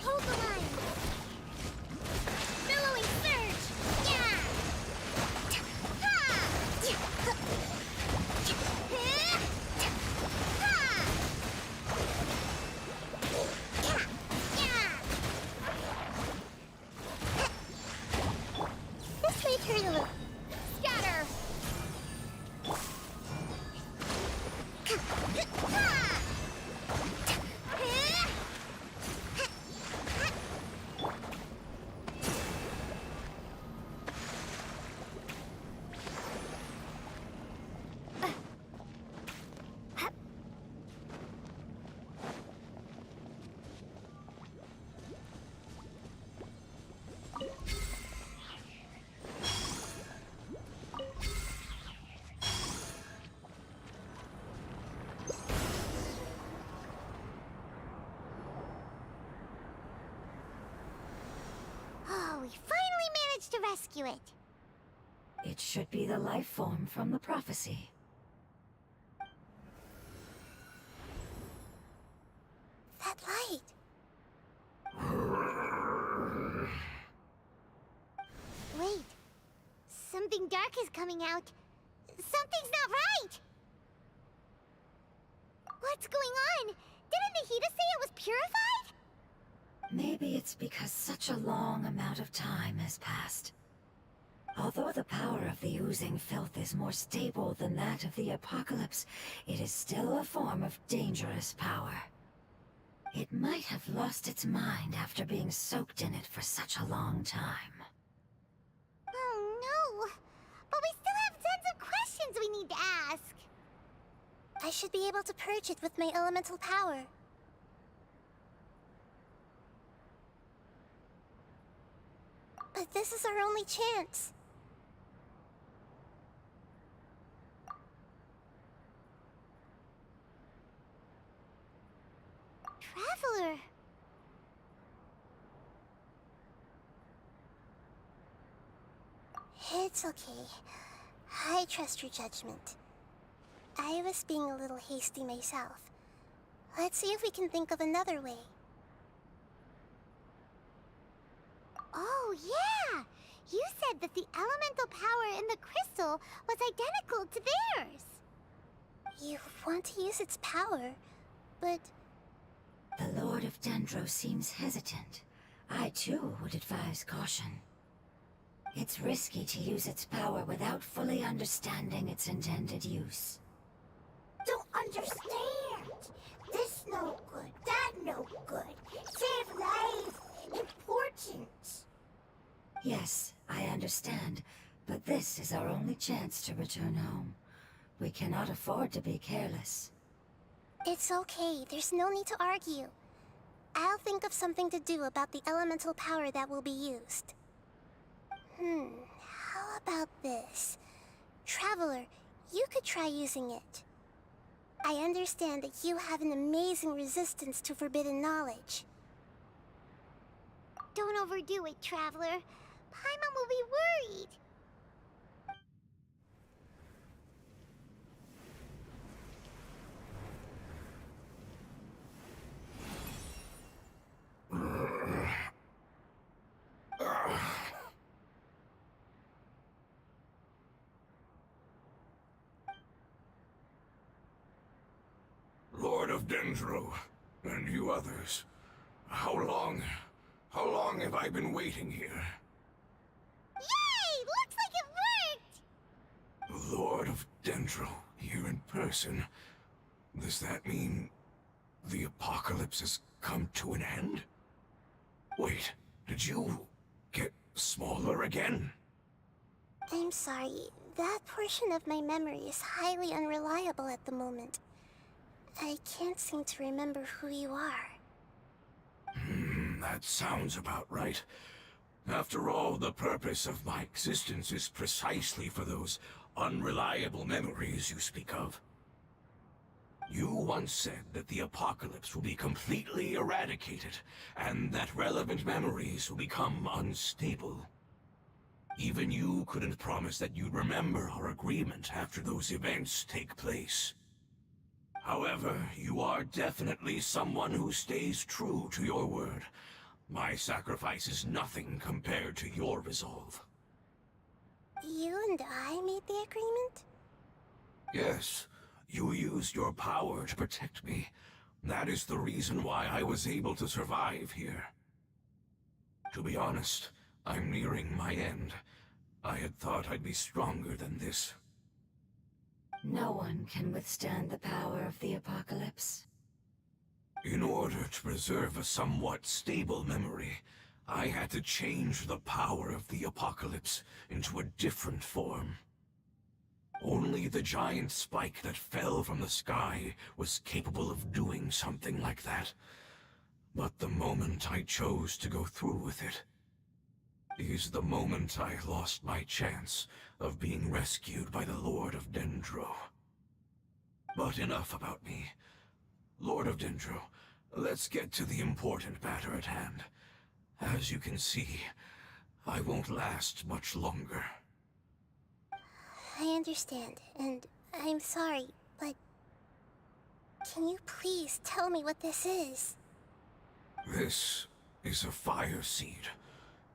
Speaker 1: Hold the line. Billowing surge. Yeah. Ha! Ha!
Speaker 2: This way, Turtle.
Speaker 1: Scatter. Oh, we finally managed to rescue it.
Speaker 4: It should be the life form from the prophecy.
Speaker 2: That light.
Speaker 1: Wait. Something dark is coming out. Something's not right! What's going on? Didn't Nahida say it was purified?
Speaker 4: Maybe it's because such a long amount of time has passed. Although the power of the oozing filth is more stable than that of the apocalypse, it is still a form of dangerous power. It might have lost its mind after being soaked in it for such a long time.
Speaker 1: Oh no! But we still have tons of questions we need to ask.
Speaker 2: I should be able to purge it with my elemental power. But this is our only chance.
Speaker 1: Traveler.
Speaker 2: It's okay. I trust your judgment. I was being a little hasty myself. Let's see if we can think of another way.
Speaker 1: Oh, yeah! You said that the elemental power in the crystal was identical to theirs.
Speaker 2: You want to use its power, but
Speaker 4: The Lord of Dendro seems hesitant. I too would advise caution. It's risky to use its power without fully understanding its intended use.
Speaker 5: Don't understand. This no good, that no good. Save life. Important.
Speaker 4: Yes, I understand, but this is our only chance to return home. We cannot afford to be careless.
Speaker 2: it's okay. There's no need to argue. I'll think of something to do about the elemental power that will be used. How about this? Traveler, you could try using it. I understand that you have an amazing resistance to forbidden knowledge.
Speaker 1: Don't overdo it, Traveler. Paimon will be worried.
Speaker 6: Lord of Dendro, and you others, how long have I been waiting here?
Speaker 1: Yay! Looks like it worked!
Speaker 6: The Lord of Dendro, here in person. Does that mean the apocalypse has come to an end? Wait, did you get smaller again?
Speaker 2: I'm sorry. That portion of my memory is highly unreliable at the moment. I can't seem to remember who you are.
Speaker 6: That sounds about right. After all, the purpose of my existence is precisely for those unreliable memories you speak of. You once said that the apocalypse will be completely eradicated, and that relevant memories will become unstable. Even you couldn't promise that you'd remember our agreement after those events take place. However, you are definitely someone who stays true to your word. My sacrifice is nothing compared to your resolve.
Speaker 2: You and I made the agreement?
Speaker 6: Yes, you used your power to protect me. That is the reason why I was able to survive here. To be honest, I'm nearing my end. I had thought I'd be stronger than this.
Speaker 4: No one can withstand the power of the apocalypse.
Speaker 6: In order to preserve a somewhat stable memory, I had to change the power of the apocalypse into a different form. Only the giant spike that fell from the sky was capable of doing something like that. But the moment I chose to go through with it is the moment I lost my chance of being rescued by the Lord of Dendro. But enough about me. Lord of Dendro, let's get to the important matter at hand. As you can see, I won't last much longer.
Speaker 2: I understand, and I'm sorry, but can you please tell me what this is?
Speaker 6: This is a fire seed.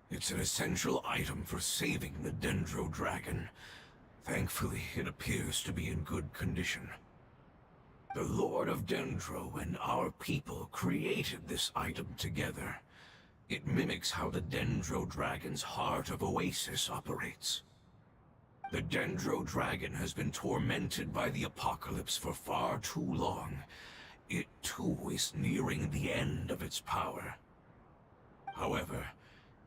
Speaker 6: It's an essential item for saving the Dendro Dragon. Thankfully, it appears to be in good condition. The Lord of Dendro and our people created this item together. It mimics how the Dendro Dragon's Heart of Oasis operates. The Dendro Dragon has been tormented by the apocalypse for far too long. It too is nearing the end of its power. However,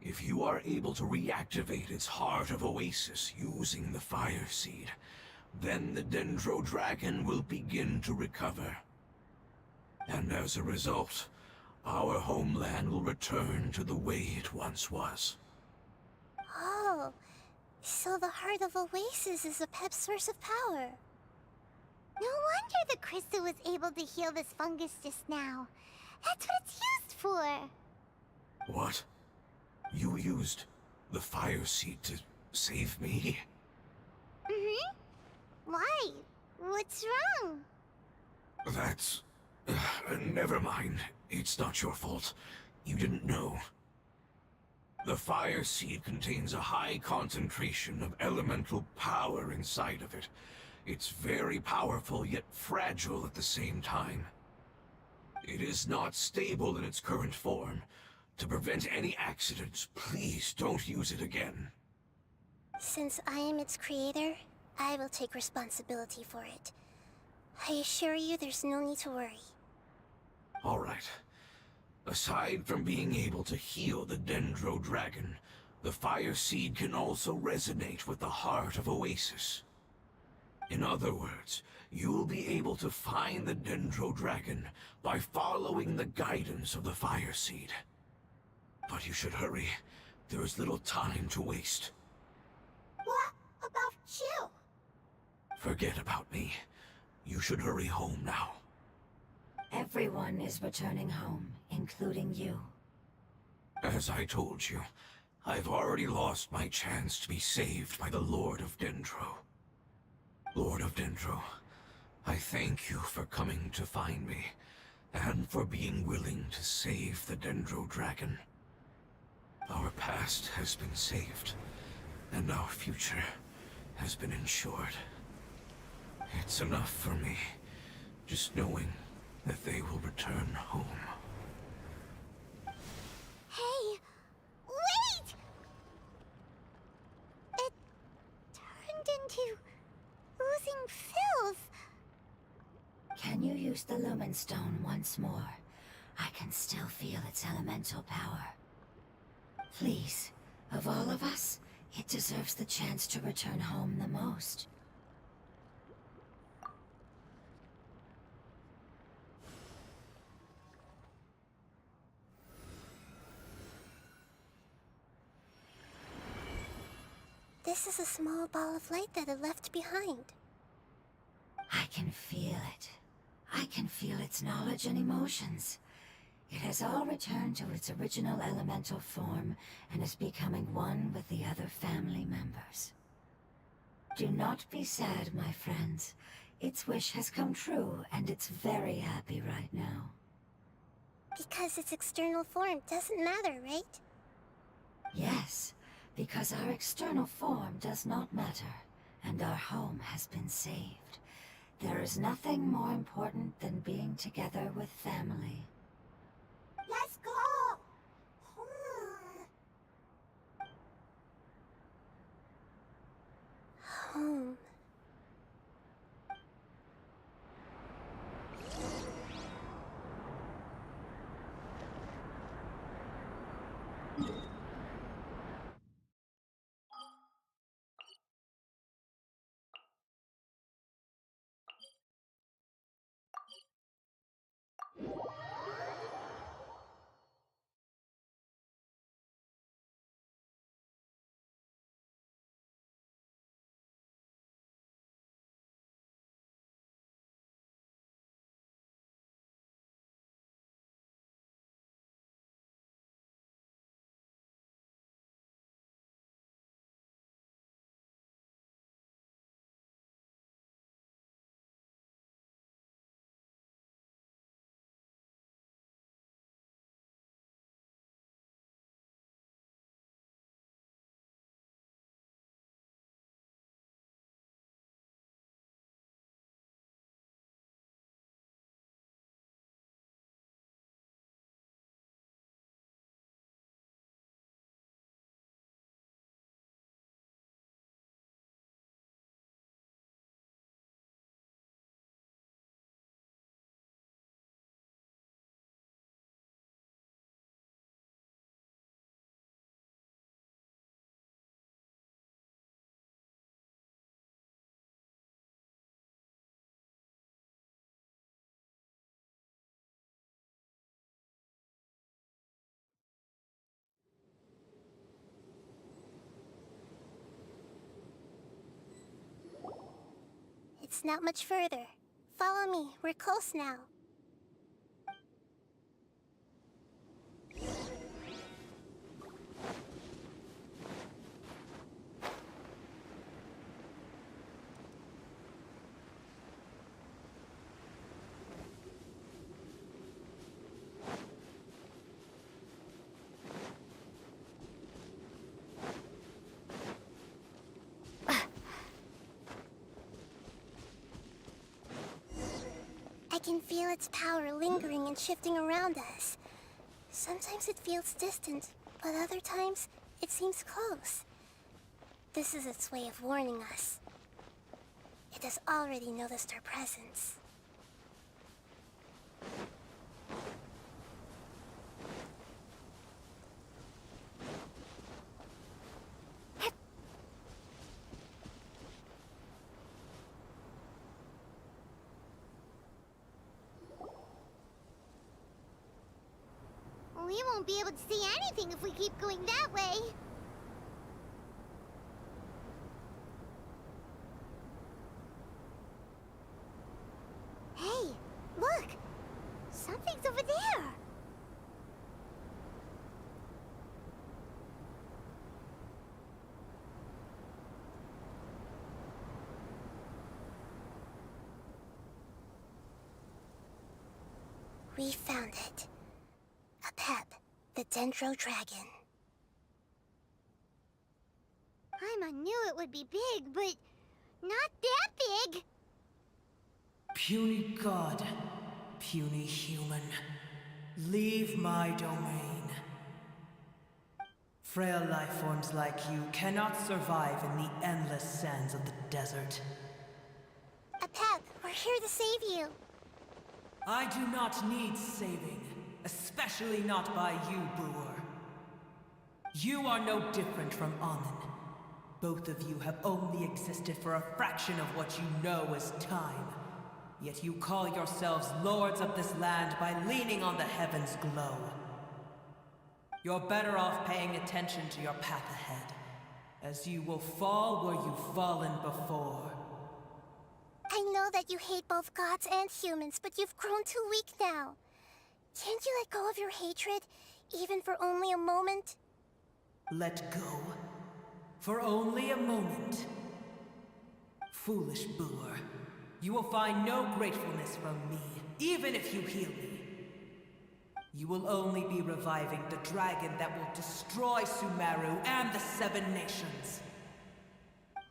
Speaker 6: if you are able to reactivate its Heart of Oasis using the Fire Seed, then the Dendro Dragon will begin to recover. And as a result, our homeland will return to the way it once was.
Speaker 2: Oh, so the Heart of Oasis is a pep source of power.
Speaker 1: No wonder the crystal was able to heal this fungus just now. That's what it's used for.
Speaker 6: What? You used the Fire Seed to save me?
Speaker 1: Mm-hmm. Why? What's
Speaker 6: That's... never mind. It's not your fault. You didn't know. The fire seed contains a high concentration of elemental power inside of it. It's very powerful, yet fragile at the same time. It is not stable in its current form. To prevent any accidents, please don't use it again.
Speaker 2: Since I am its creator, I will take responsibility for it. I assure you there's no need to worry.
Speaker 6: All right. Aside from being able to heal the Dendro Dragon, the fire seed can also resonate with the heart of Oasis. In other words, you'll be able to find the Dendro Dragon by following the guidance of the fire seed. But you should hurry. There is little time to waste.
Speaker 5: What about you?
Speaker 6: Forget about me. You should hurry home now.
Speaker 4: Everyone is returning home, including you.
Speaker 6: As I told you, I've already lost my chance to be saved by the Lord of Dendro. Lord of Dendro, I thank you for coming to find me, and for being willing to save the Dendro Dragon. Our past has been saved, and our future has been ensured. It's enough for me, just knowing that they will return home.
Speaker 1: Hey, wait! It turned into oozing filth.
Speaker 4: Can you use the Lumine Stone once more? I can still feel its elemental power. Please, of all of us, it deserves the chance to return home the most.
Speaker 2: This is a small ball of light that it left behind.
Speaker 4: I can feel it. I can feel its knowledge and emotions. It has all returned to its original elemental form and is becoming one with the other family members. Do not be sad, my friends. Its wish has come true, and it's very happy right now.
Speaker 2: Because its external form doesn't matter, right?
Speaker 4: Yes, because our external form does not matter, and our home has been saved. There is nothing more important than being together with family.
Speaker 5: Let's go!
Speaker 2: Home. It's not much further. Follow me, we're close now. can feel its power lingering and shifting around us. Sometimes it feels distant, but other times it seems close. This is its way of warning us. It has already noticed our presence.
Speaker 1: We won't be able to see anything if we keep going that way. Hey, look! Something's over there!
Speaker 2: We found it. A pep, the Dendro Dragon.
Speaker 1: Paimon knew it would be big, but not that big!
Speaker 7: Puny god, puny human, leave my domain. Frail life forms like you cannot survive in the endless sands of the desert.
Speaker 2: A pep, we're here to save you.
Speaker 7: I do not need saving, especially not by you, Brewer. You are no different from Amun. Both of you have only existed for a fraction of what you know as time. Yet you call yourselves lords of this land by leaning on the heavens' glow. You're better off paying attention to your path ahead, as you will fall where you've fallen before.
Speaker 2: I know that you hate both gods and humans, but you've grown too weak now. Can't you let go of your hatred, even for only a moment?
Speaker 7: Let go? For only a moment? Foolish Brewer. You will find no gratefulness from me, even if you heal me. You will only be reviving the dragon that will destroy Sumeru and the Seven Nations.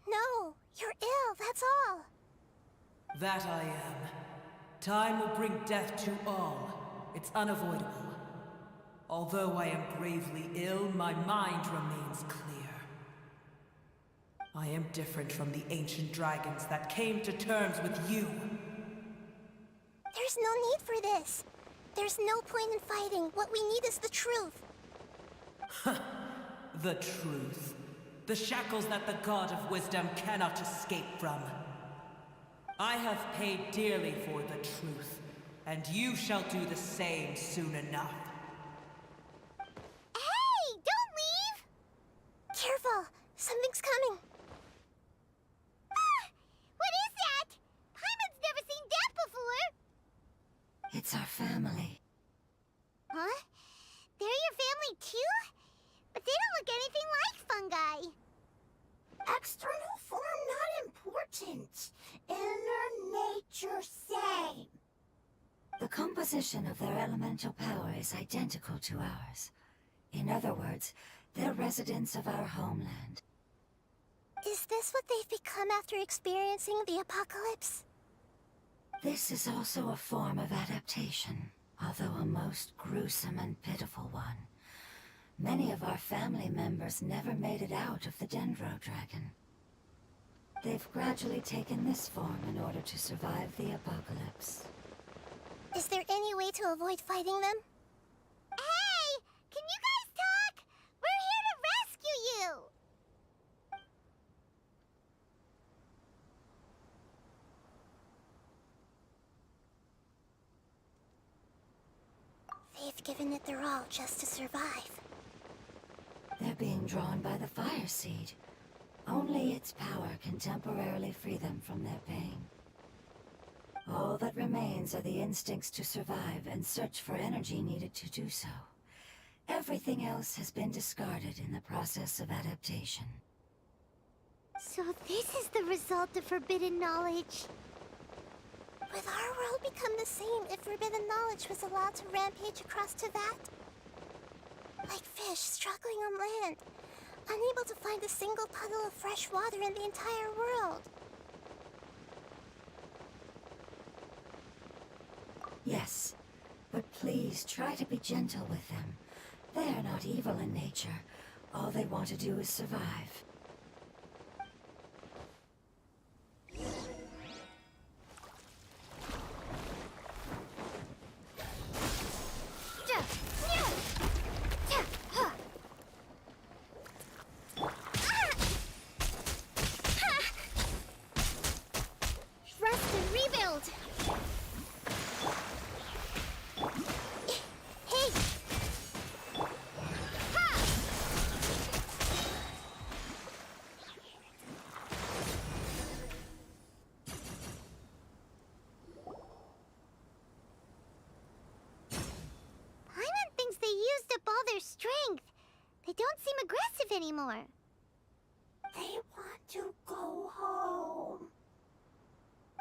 Speaker 2: No, you're ill, that's all.
Speaker 7: That I am. Time will bring death to all. It's unavoidable. Although I am gravely ill, my mind remains clear. I am different from the ancient dragons that came to terms with you.
Speaker 2: There's no need for this. There's no point in fighting. What we need is the truth.
Speaker 7: The truth. The shackles that the God of Wisdom cannot escape from. I have paid dearly for the truth, and you shall do the same soon enough.
Speaker 1: Hey! Don't leave!
Speaker 2: Careful! Something's coming.
Speaker 1: Ah! What is that? Paimon's never seen that before!
Speaker 4: It's our family.
Speaker 1: Huh? They're your family too? But they don't look anything like fungi.
Speaker 5: External form not important. Inner nature same.
Speaker 4: The composition of their elemental power is identical to ours. In other words, they're residents of our homeland.
Speaker 2: Is this what they've become after experiencing the apocalypse?
Speaker 4: This is also a form of adaptation, although a most gruesome and pitiful one. Many of our family members never made it out of the Dendro Dragon. They've gradually taken this form in order to survive the apocalypse.
Speaker 2: Is there any way to avoid fighting them?
Speaker 1: Hey! Can you guys talk? We're here to rescue you!
Speaker 2: They've given it their all just to survive.
Speaker 4: They're being drawn by the fire seed. Only its power can temporarily free them from their pain. All that remains are the instincts to survive and search for energy needed to do so. Everything else has been discarded in the process of adaptation.
Speaker 1: So this is the result of forbidden knowledge.
Speaker 2: Would our world become the same if forbidden knowledge was allowed to rampage across Tevat? Like fish struggling on land, unable to find a single puddle of fresh water in the entire world.
Speaker 4: Yes, but please try to be gentle with them. They are not evil in nature. All they want to do is survive.
Speaker 1: Rest and rebuild! Hey! Ha! Paimon thinks they used up all their strength. They don't seem aggressive anymore.
Speaker 5: They want to go home.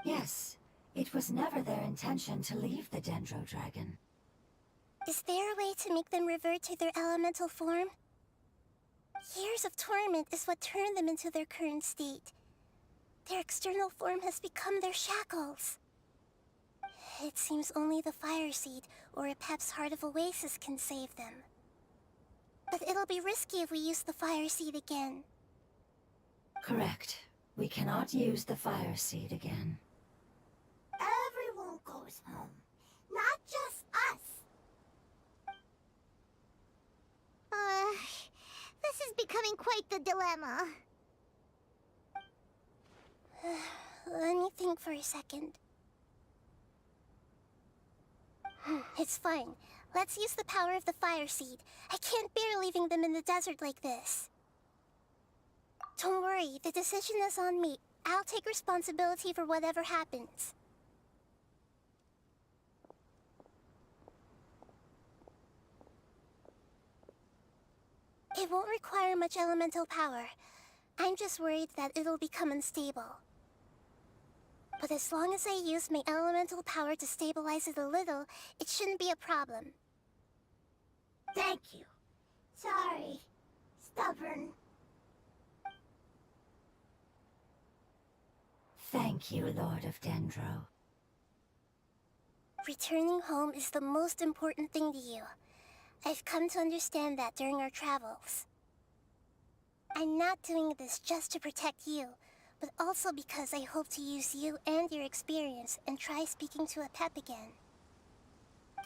Speaker 4: Yes, it was never their intention to leave the Dendro Dragon.
Speaker 2: Is there a way to make them revert to their elemental form? Years of torment is what turned them into their current state. Their external form has become their shackles. It seems only the Fire Seed or a Pep's Heart of Oasis can save them. But it'll be risky if we use the Fire Seed again.
Speaker 4: Correct. We cannot use the Fire Seed again.
Speaker 5: Everyone goes home, not just us.
Speaker 1: This is becoming quite the dilemma.
Speaker 2: Let me think for a second. It's fine. Let's use the power of the Fire Seed. I can't bear leaving them in the desert like this. Don't worry, the decision is on me. I'll take responsibility for whatever happens. It won't require much elemental power. I'm just worried that it'll become unstable. But as long as I use my elemental power to stabilize it a little, it shouldn't be a problem.
Speaker 5: Thank you. Sorry. Stubborn.
Speaker 4: Thank you, Lord of Dendro.
Speaker 2: Returning home is the most important thing to you. I've come to understand that during our travels. I'm not doing this just to protect you, but also because I hope to use you and your experience and try speaking to a Pep again.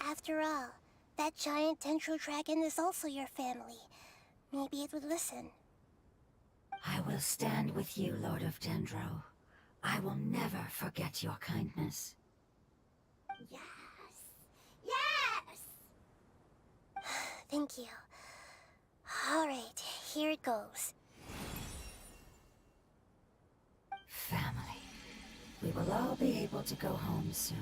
Speaker 2: After all, that giant Dendro Dragon is also your family. Maybe it would listen.
Speaker 4: I will stand with you, Lord of Dendro. I will never forget your kindness.
Speaker 5: Yes. Yes!
Speaker 2: Thank you. Alright, here it goes.
Speaker 4: Family. We will all be able to go home soon.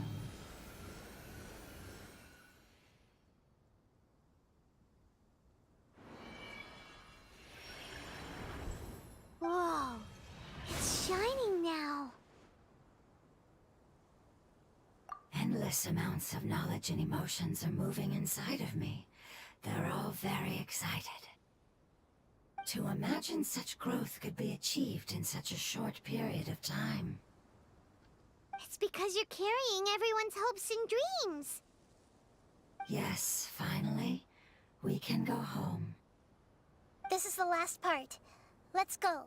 Speaker 1: Whoa! It's shining now.
Speaker 4: Endless amounts of knowledge and emotions are moving inside of me. They're all very excited. To imagine such growth could be achieved in such a short period of time.
Speaker 1: It's because you're carrying everyone's hopes and dreams.
Speaker 4: Yes, finally, we can go home.
Speaker 2: This is the last part. Let's go.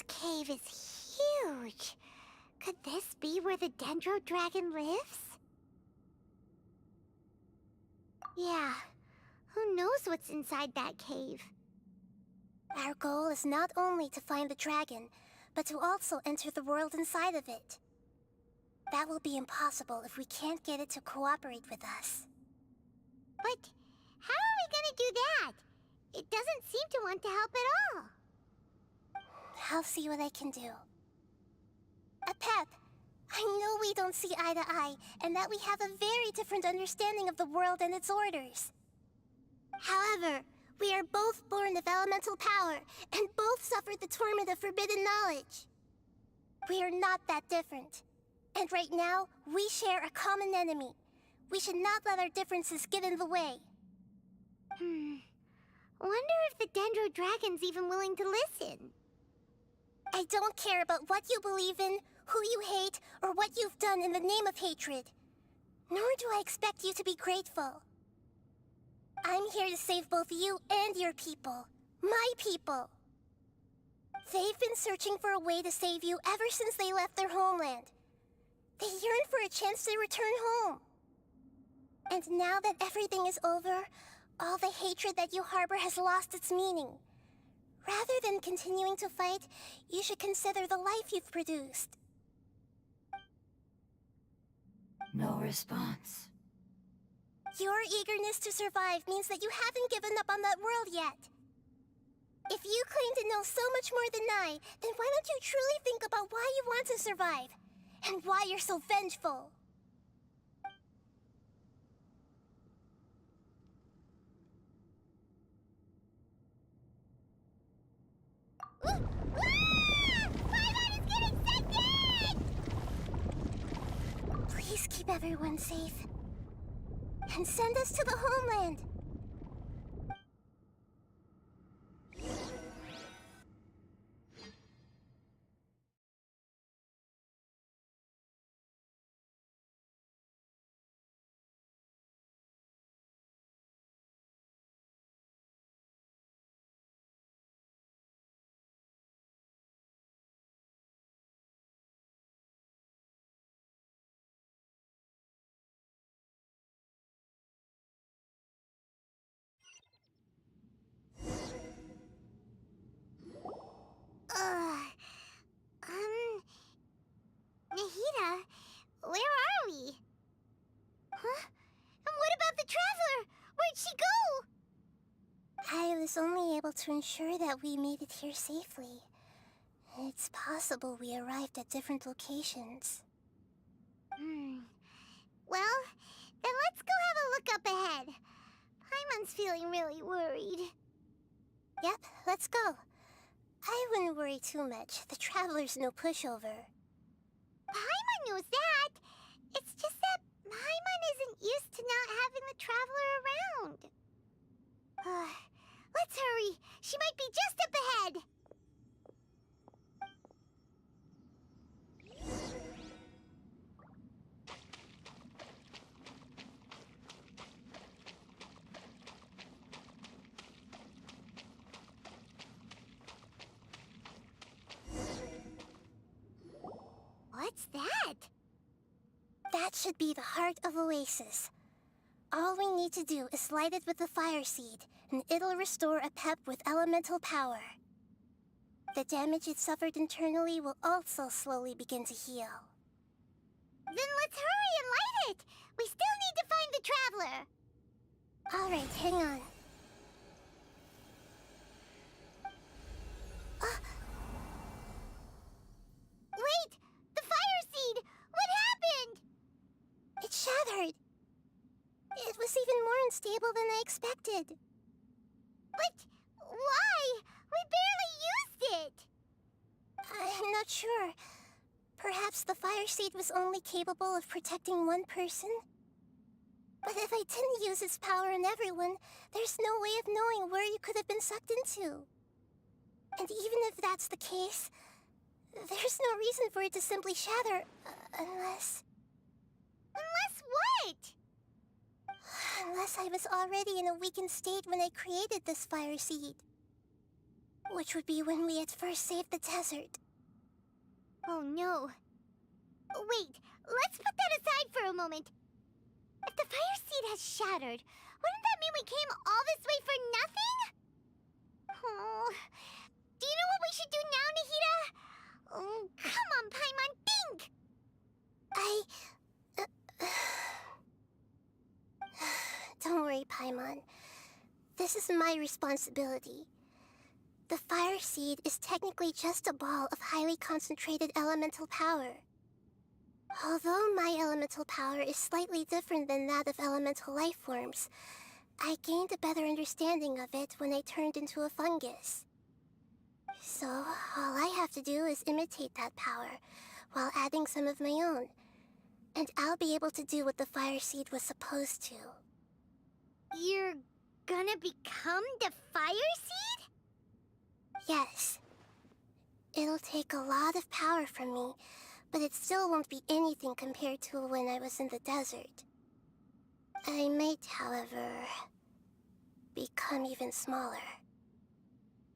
Speaker 1: This cave is huge. Could this be where the Dendro Dragon lives? Yeah, who knows what's inside that cave?
Speaker 2: Our goal is not only to find the dragon, but to also enter the world inside of it. That will be impossible if we can't get it to cooperate with us.
Speaker 1: But how are we gonna do that? It doesn't seem to want to help at all.
Speaker 2: I'll see what I can do. Pep, I know we don't see eye to eye, and that we have a very different understanding of the world and its orders. However, we are both born of elemental power, and both suffered the torment of forbidden knowledge. We are not that different. And right now, we share a common enemy. We should not let our differences get in the way.
Speaker 1: Wonder if the Dendro Dragon's even willing to listen.
Speaker 2: I don't care about what you believe in, who you hate, or what you've done in the name of hatred. Nor do I expect you to be grateful. I'm here to save both you and your people. My people. They've been searching for a way to save you ever since they left their homeland. They yearn for a chance to return home. And now that everything is over, all the hatred that you harbor has lost its meaning. Rather than continuing to fight, you should consider the life you've produced.
Speaker 4: No response.
Speaker 2: Your eagerness to survive means that you haven't given up on that world yet. If you claim to know so much more than I, then why don't you truly think about why you want to survive? And why you're so vengeful?
Speaker 1: Paimon is getting scented!
Speaker 2: Please keep everyone safe. And send us to the homeland.
Speaker 1: Nahida, where are we? Huh? And what about the Traveler? Where'd she go?
Speaker 2: I was only able to ensure that we made it here safely. It's possible we arrived at different locations.
Speaker 1: Well, then let's go have a look up ahead. Paimon's feeling really worried.
Speaker 2: Yep, let's go. I wouldn't worry too much. The Traveler's no pushover.
Speaker 1: Paimon knows that. It's just that Paimon isn't used to not having the Traveler around. Let's hurry. She might be just up ahead. What's that?
Speaker 2: That should be the heart of Oasis. All we need to do is light it with the fire seed, and it'll restore a pep with elemental power. The damage it suffered internally will also slowly begin to heal.
Speaker 1: Then let's hurry and light it! We still need to find the Traveler!
Speaker 2: Alright, hang on.
Speaker 1: Wait! The fire seed! What happened?
Speaker 2: It shattered! It was even more unstable than I expected.
Speaker 1: But why? We barely used it!
Speaker 2: I'm not sure. Perhaps the fire seed was only capable of protecting one person? But if I didn't use its power on everyone, there's no way of knowing where you could have been sucked into. And even if that's the case, there's no reason for it to simply shatter, unless...
Speaker 1: Unless what?
Speaker 2: Unless I was already in a weakened state when I created this fire seed. which would be when we had first saved the desert.
Speaker 1: Oh no. Wait, let's put that aside for a moment. If the fire seed has shattered, wouldn't that mean we came all this way for nothing? Oh, do you know what we should do now, Nahida? Oh, come on, Paimon, think!
Speaker 2: Don't worry, Paimon. This is my responsibility. The fire seed is technically just a ball of highly concentrated elemental power. Although my elemental power is slightly different than that of elemental life forms, I gained a better understanding of it when I turned into a fungus. So, all I have to do is imitate that power, while adding some of my own. And I'll be able to do what the fire seed was supposed to.
Speaker 1: You're gonna become the fire seed?
Speaker 2: Yes. It'll take a lot of power from me, but it still won't be anything compared to when I was in the desert. I might, however, become even smaller.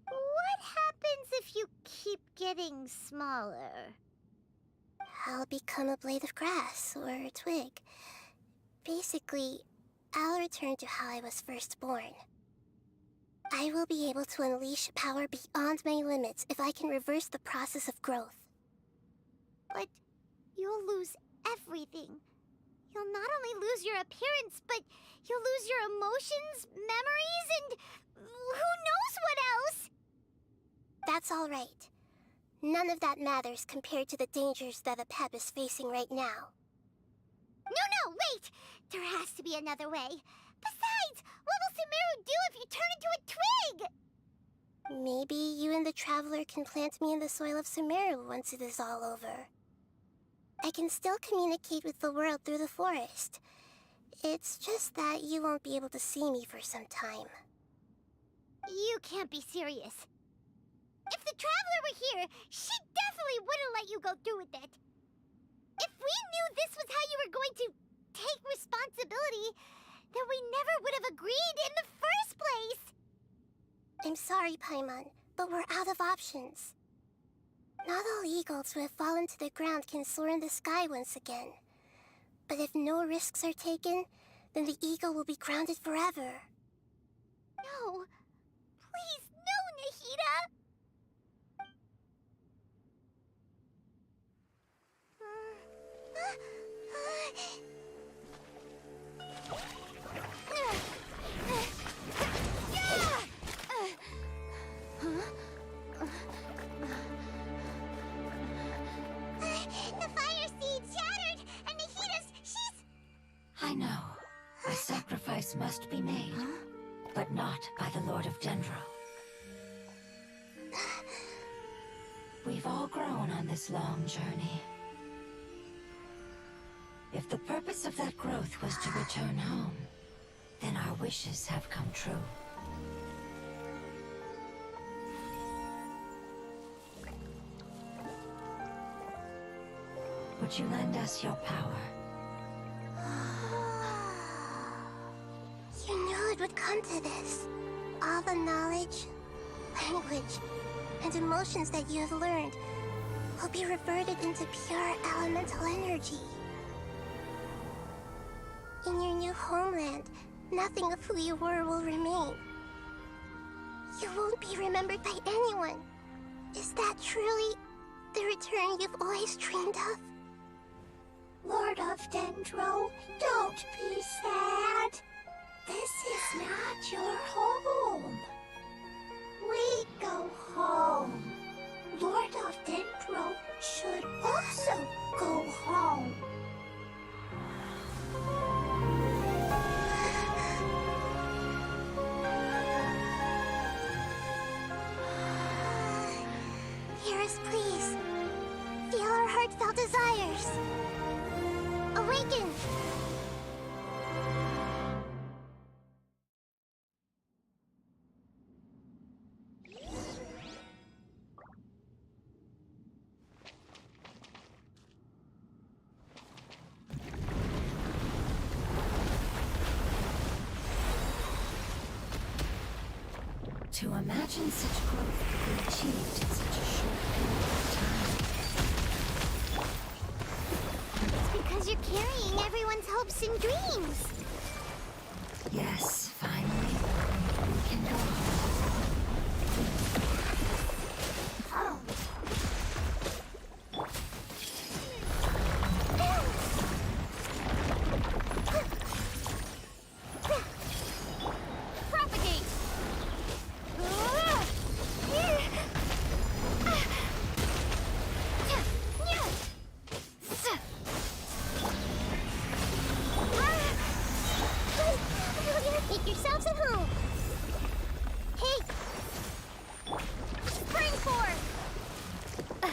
Speaker 1: What happens if you keep getting smaller?
Speaker 2: I'll become a blade of grass or a twig. Basically, I'll return to how I was first born. I will be able to unleash power beyond my limits if I can reverse the process of growth.
Speaker 1: But you'll lose everything. You'll not only lose your appearance, but you'll lose your emotions, memories, and who knows what else?
Speaker 2: That's all right. None of that matters compared to the dangers that a pep is facing right now.
Speaker 1: No, wait! There has to be another way. Besides, what will Sumeru do if you turn into a twig?
Speaker 2: Maybe you and the Traveler can plant me in the soil of Sumeru once it is all over. I can still communicate with the world through the forest. It's just that you won't be able to see me for some time.
Speaker 1: You can't be serious. If the Traveler were here, she definitely wouldn't let you go through with it. If we knew this was how you were going to take responsibility, then we never would have agreed in the first place.
Speaker 2: I'm sorry, Paimon, but we're out of options. Not all eagles who have fallen to the ground can soar in the sky once again. But if no risks are taken, then the eagle will be grounded forever.
Speaker 1: No. Please, no, Nahida! The fire seed shattered, and she's...
Speaker 4: I know. A sacrifice must be made, but not by the Lord of Dendro. We've all grown on this long journey. If the purpose of that growth was to return home, then our wishes have come true. Would you lend us your power?
Speaker 2: You knew it would come to this. All the knowledge, language, and emotions that you have learned will be reverted into pure elemental energy. In your new homeland, nothing of who you were will remain. You won't be remembered by anyone. Is that truly the return you've always dreamed of?
Speaker 5: Lord of Dendro, don't be sad. This is not your home. We go home. Lord of Dendro should also go home.
Speaker 2: Hear us, please. Feel our heartfelt desires. Awaken!
Speaker 4: To imagine such growth could be achieved in such a short period of time.
Speaker 1: It's because you're carrying everyone's hopes and dreams.
Speaker 4: Yes, finally, we can go home.
Speaker 1: Propagate! Make yourselves at home. Hey! Spring forth! Ha!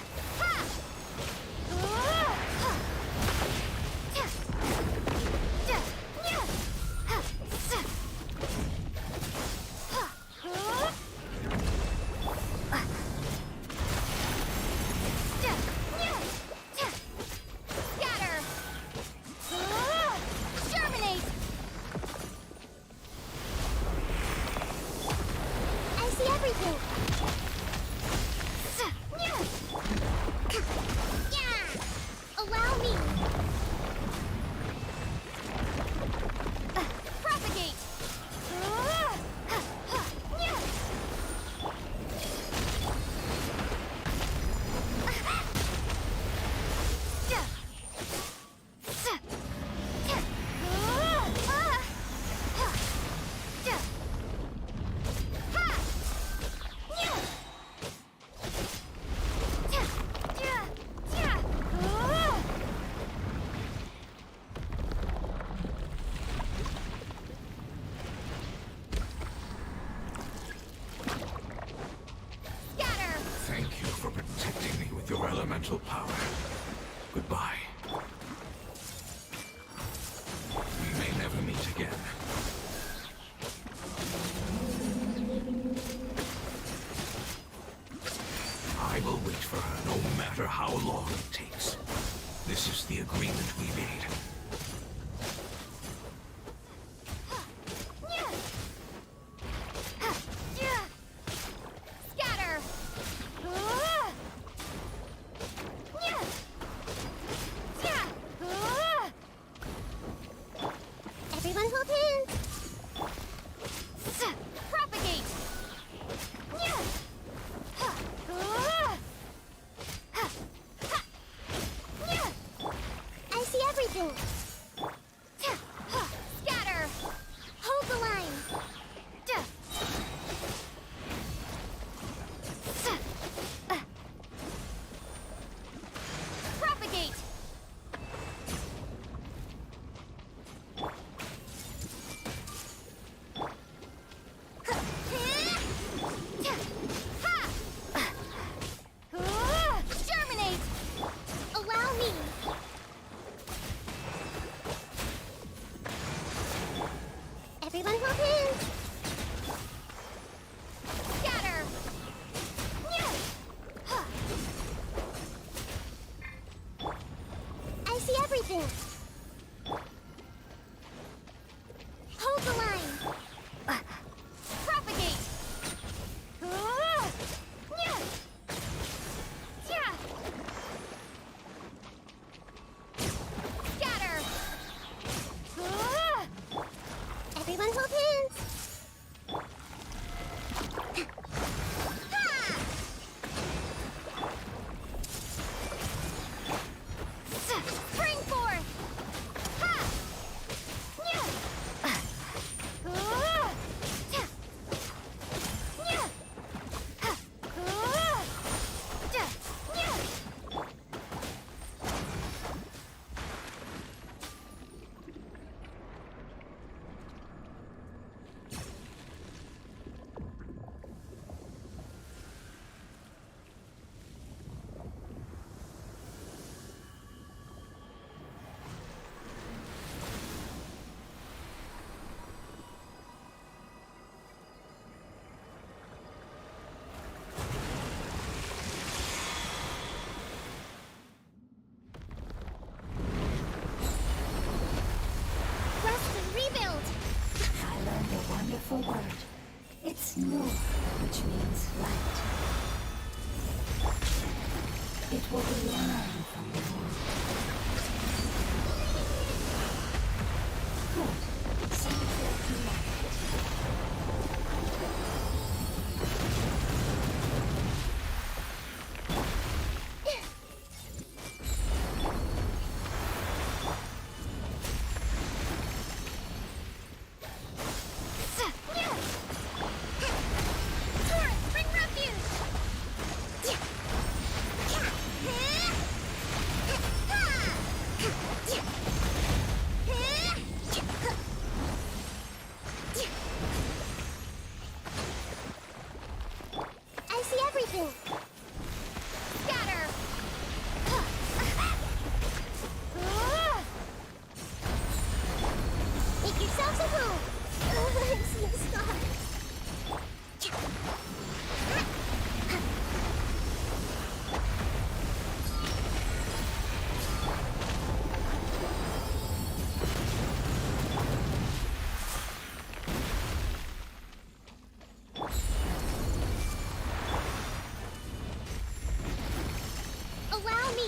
Speaker 1: Scatter! Germinate! I see everything. Yeah! Allow me. Propagate. Scatter!
Speaker 6: Thank you for protecting me with your elemental power. Goodbye. We may never meet again. I will wait for her no matter how long it takes. This is the agreement we made.
Speaker 1: Scatter! Everyone hold hands! Propagate! I see everything! Scatter! Hold the line! Propagate! Germinate! Allow me! Everyone hold hands! Scatter! I see everything! Hold the line! Propagate! Scatter! Everyone hold hands! Ha! Spring forth! Ha!
Speaker 4: It's Nur, which means light. It will be learned from Nur. Good. Sounds like you like
Speaker 2: I see everything.
Speaker 1: Scatter!
Speaker 2: Make yourselves at home. I see the stars.
Speaker 1: Allow me!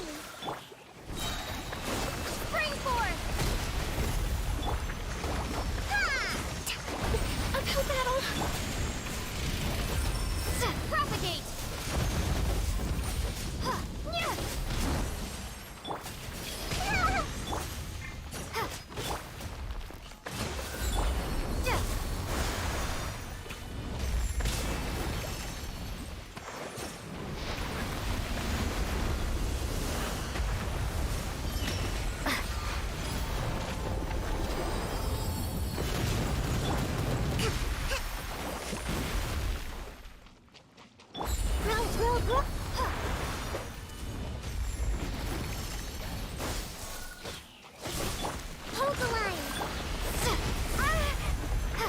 Speaker 1: Spring forth! Ha! Uphill battle! Propagate! Ha! Nya! Ah! Ha! Ja! Roll! Ha! Hold the line! Ah! Ha!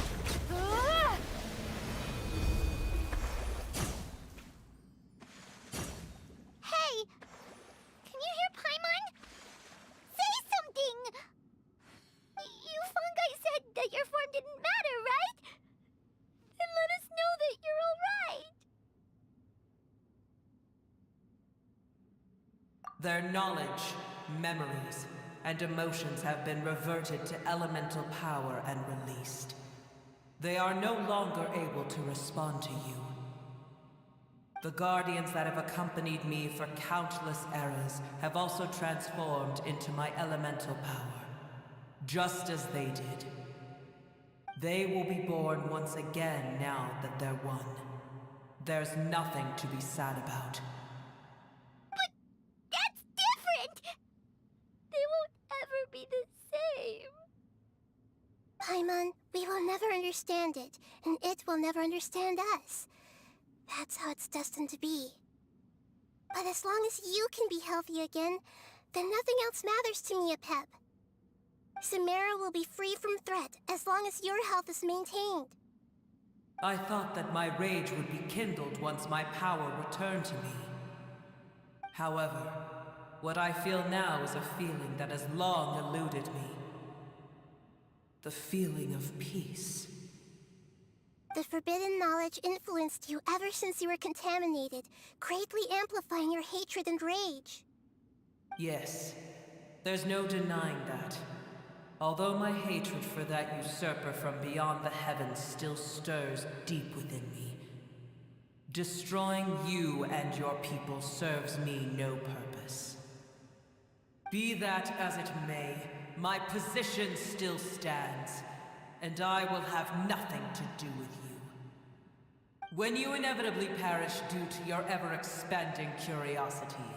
Speaker 1: Ah! Hey! Can you hear Paimon? Say something! You fungi said that your form didn't matter, right? Then let us know that you're alright!
Speaker 7: Their knowledge, memories, and emotions have been reverted to elemental power and released. They are no longer able to respond to you. The guardians that have accompanied me for countless eras have also transformed into my elemental power, just as they did. They will be born once again now that they're one. There's nothing to be sad about.
Speaker 1: That's different! They won't ever be the same.
Speaker 2: Paimon, we will never understand it, and it will never understand us. That's how it's destined to be. But as long as you can be healthy again, then nothing else matters to me, Apep. Samara will be free from threat as long as your health is maintained.
Speaker 7: I thought that my rage would be kindled once my power returned to me. However, what I feel now is a feeling that has long eluded me. The feeling of peace.
Speaker 2: The forbidden knowledge influenced you ever since you were contaminated, greatly amplifying your hatred and rage.
Speaker 7: Yes, there's no denying that. Although my hatred for that usurper from beyond the heavens still stirs deep within me, destroying you and your people serves me no purpose. Be that as it may, my position still stands, and I will have nothing to do with you. When you inevitably perish due to your ever-expanding curiosity,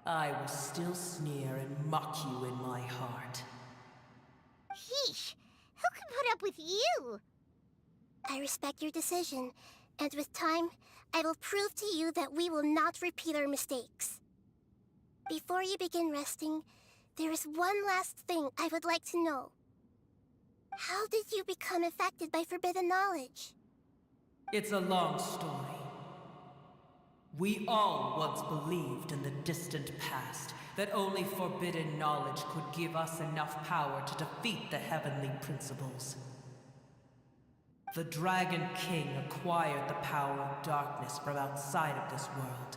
Speaker 7: I will still sneer and mock you in my heart.
Speaker 1: Yeesh! Who can put up with you?
Speaker 2: I respect your decision, and with time, I will prove to you that we will not repeat our mistakes. Before you begin resting, there is one last thing I would like to know. How did you become affected by forbidden knowledge?
Speaker 7: It's a long story. We all once believed in the distant past that only forbidden knowledge could give us enough power to defeat the heavenly principles. The Dragon King acquired the power of darkness from outside of this world,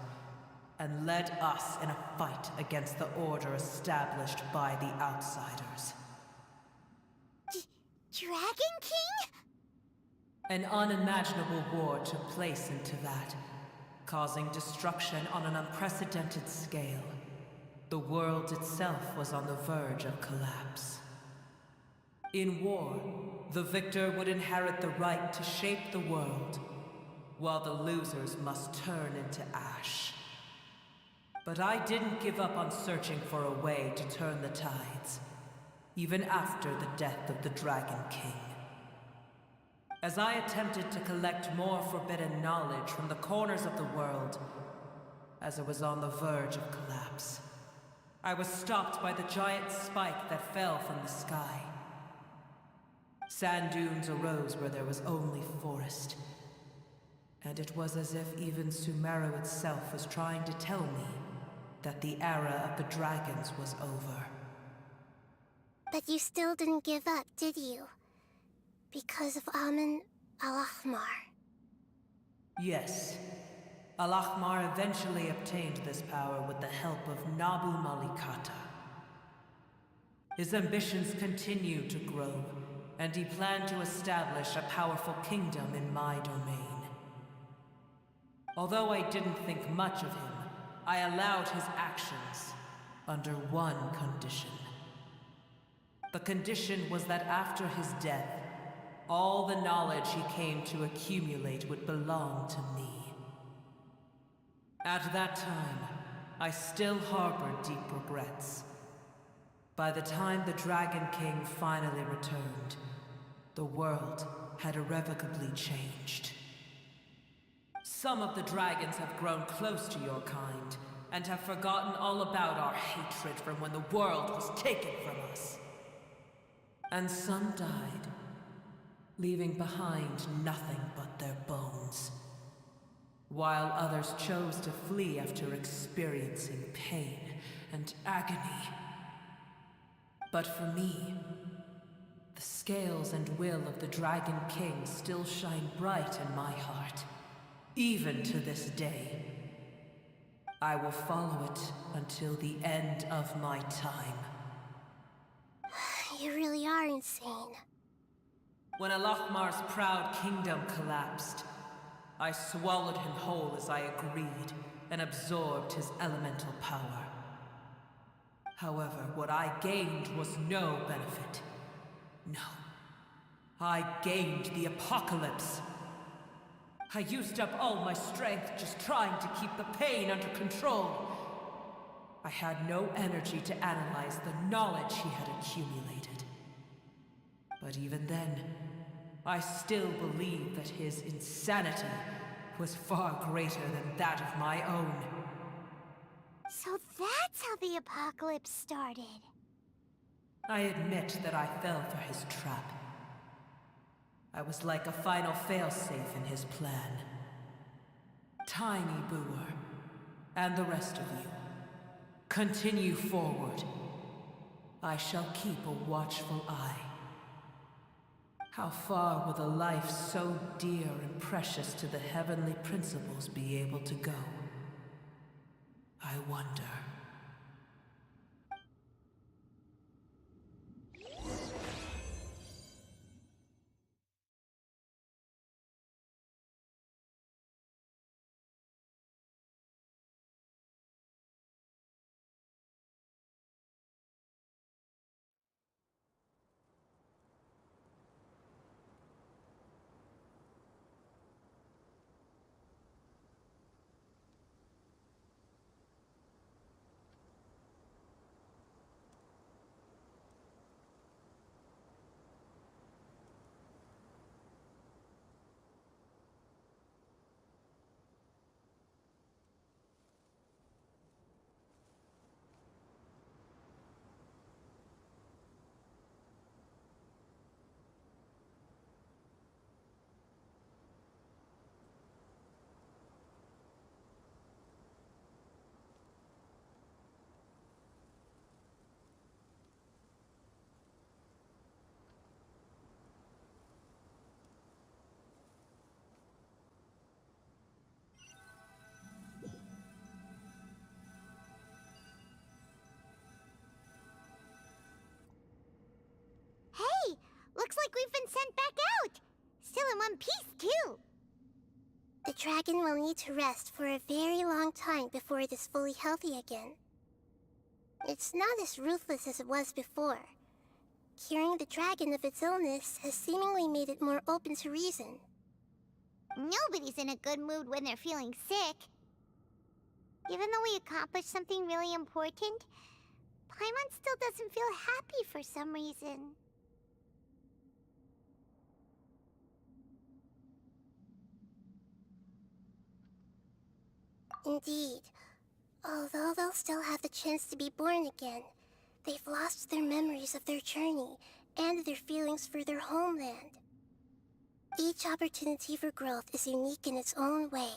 Speaker 7: and led us in a fight against the order established by the outsiders.
Speaker 1: Dragon King?
Speaker 7: An unimaginable war took place into that, causing destruction on an unprecedented scale. The world itself was on the verge of collapse. In war, the victor would inherit the right to shape the world, while the losers must turn into ash. But I didn't give up on searching for a way to turn the tides, even after the death of the Dragon King. As I attempted to collect more forbidden knowledge from the corners of the world, as it was on the verge of collapse, I was stopped by the giant spike that fell from the sky. Sand dunes arose where there was only forest, and it was as if even Sumeru itself was trying to tell me that the era of the dragons was over.
Speaker 2: But you still didn't give up, did you? Because of Amun al-Ahmar.
Speaker 7: Yes. Al-Ahmar eventually obtained this power with the help of Nabu Malikata. His ambitions continued to grow, and he planned to establish a powerful kingdom in my domain. Although I didn't think much of him, I allowed his actions under one condition. The condition was that after his death, all the knowledge he came to accumulate would belong to me. At that time, I still harbored deep regrets. By the time the Dragon King finally returned, the world had irrevocably changed. Some of the dragons have grown close to your kind, and have forgotten all about our hatred from when the world was taken from us. And some died, leaving behind nothing but their bones, while others chose to flee after experiencing pain and agony. But for me, the scales and will of the Dragon King still shine bright in my heart, even to this day. I will follow it until the end of my time.
Speaker 2: You really are insane.
Speaker 7: When Al-Ahmar's proud kingdom collapsed, I swallowed him whole as I agreed, and absorbed his elemental power. However, what I gained was no benefit. No. I gained the apocalypse. I used up all my strength just trying to keep the pain under control. I had no energy to analyze the knowledge he had accumulated. But even then, I still believed that his insanity was far greater than that of my own.
Speaker 1: So that's how the apocalypse started.
Speaker 7: I admit that I fell for his trap. I was like a final failsafe in his plan. Tiny Booer, and the rest of you, continue forward. I shall keep a watchful eye. How far will a life so dear and precious to the heavenly principles be able to go? I wonder.
Speaker 1: Looks like we've been sent back out. Still in one piece, too.
Speaker 2: The dragon will need to rest for a very long time before it is fully healthy again. It's not as ruthless as it was before. Curing the dragon of its illness has seemingly made it more open to reason.
Speaker 1: Nobody's in a good mood when they're feeling sick. Even though we accomplished something really important, Paimon still doesn't feel happy for some reason.
Speaker 2: Indeed. Although they'll still have the chance to be born again, they've lost their memories of their journey and their feelings for their homeland. Each opportunity for growth is unique in its own way.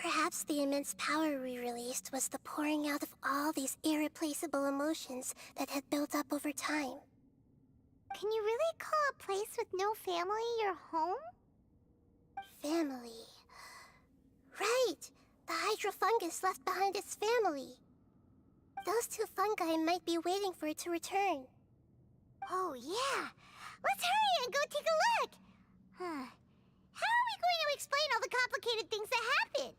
Speaker 2: Perhaps the immense power we released was the pouring out of all these irreplaceable emotions that had built up over time.
Speaker 1: Can you really call a place with no family your home?
Speaker 2: Family. Right! The hydrofungus left behind its family. Those two fungi might be waiting for it to return.
Speaker 1: Oh, yeah. Let's hurry and go take a look. How are we going to explain all the complicated things that happened?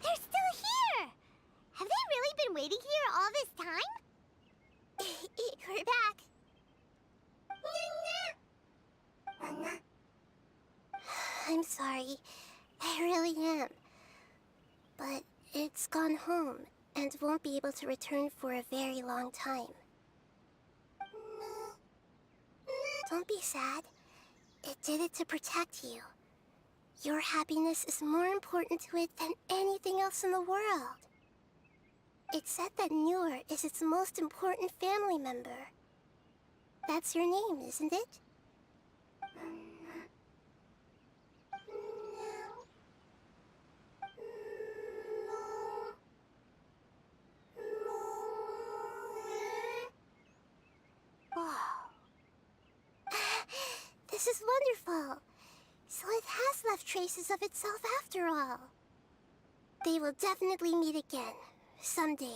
Speaker 1: They're still here! Have they really been waiting here all this time?
Speaker 2: We're back. I'm sorry. I really am. But it's gone home and won't be able to return for a very long time. Don't be sad. It did it to protect you. Your happiness is more important to it than anything else in the world. It's said that Newer is its most important family member. That's your name, isn't it? This is wonderful. So it has left traces of itself after all. They will definitely meet again, someday.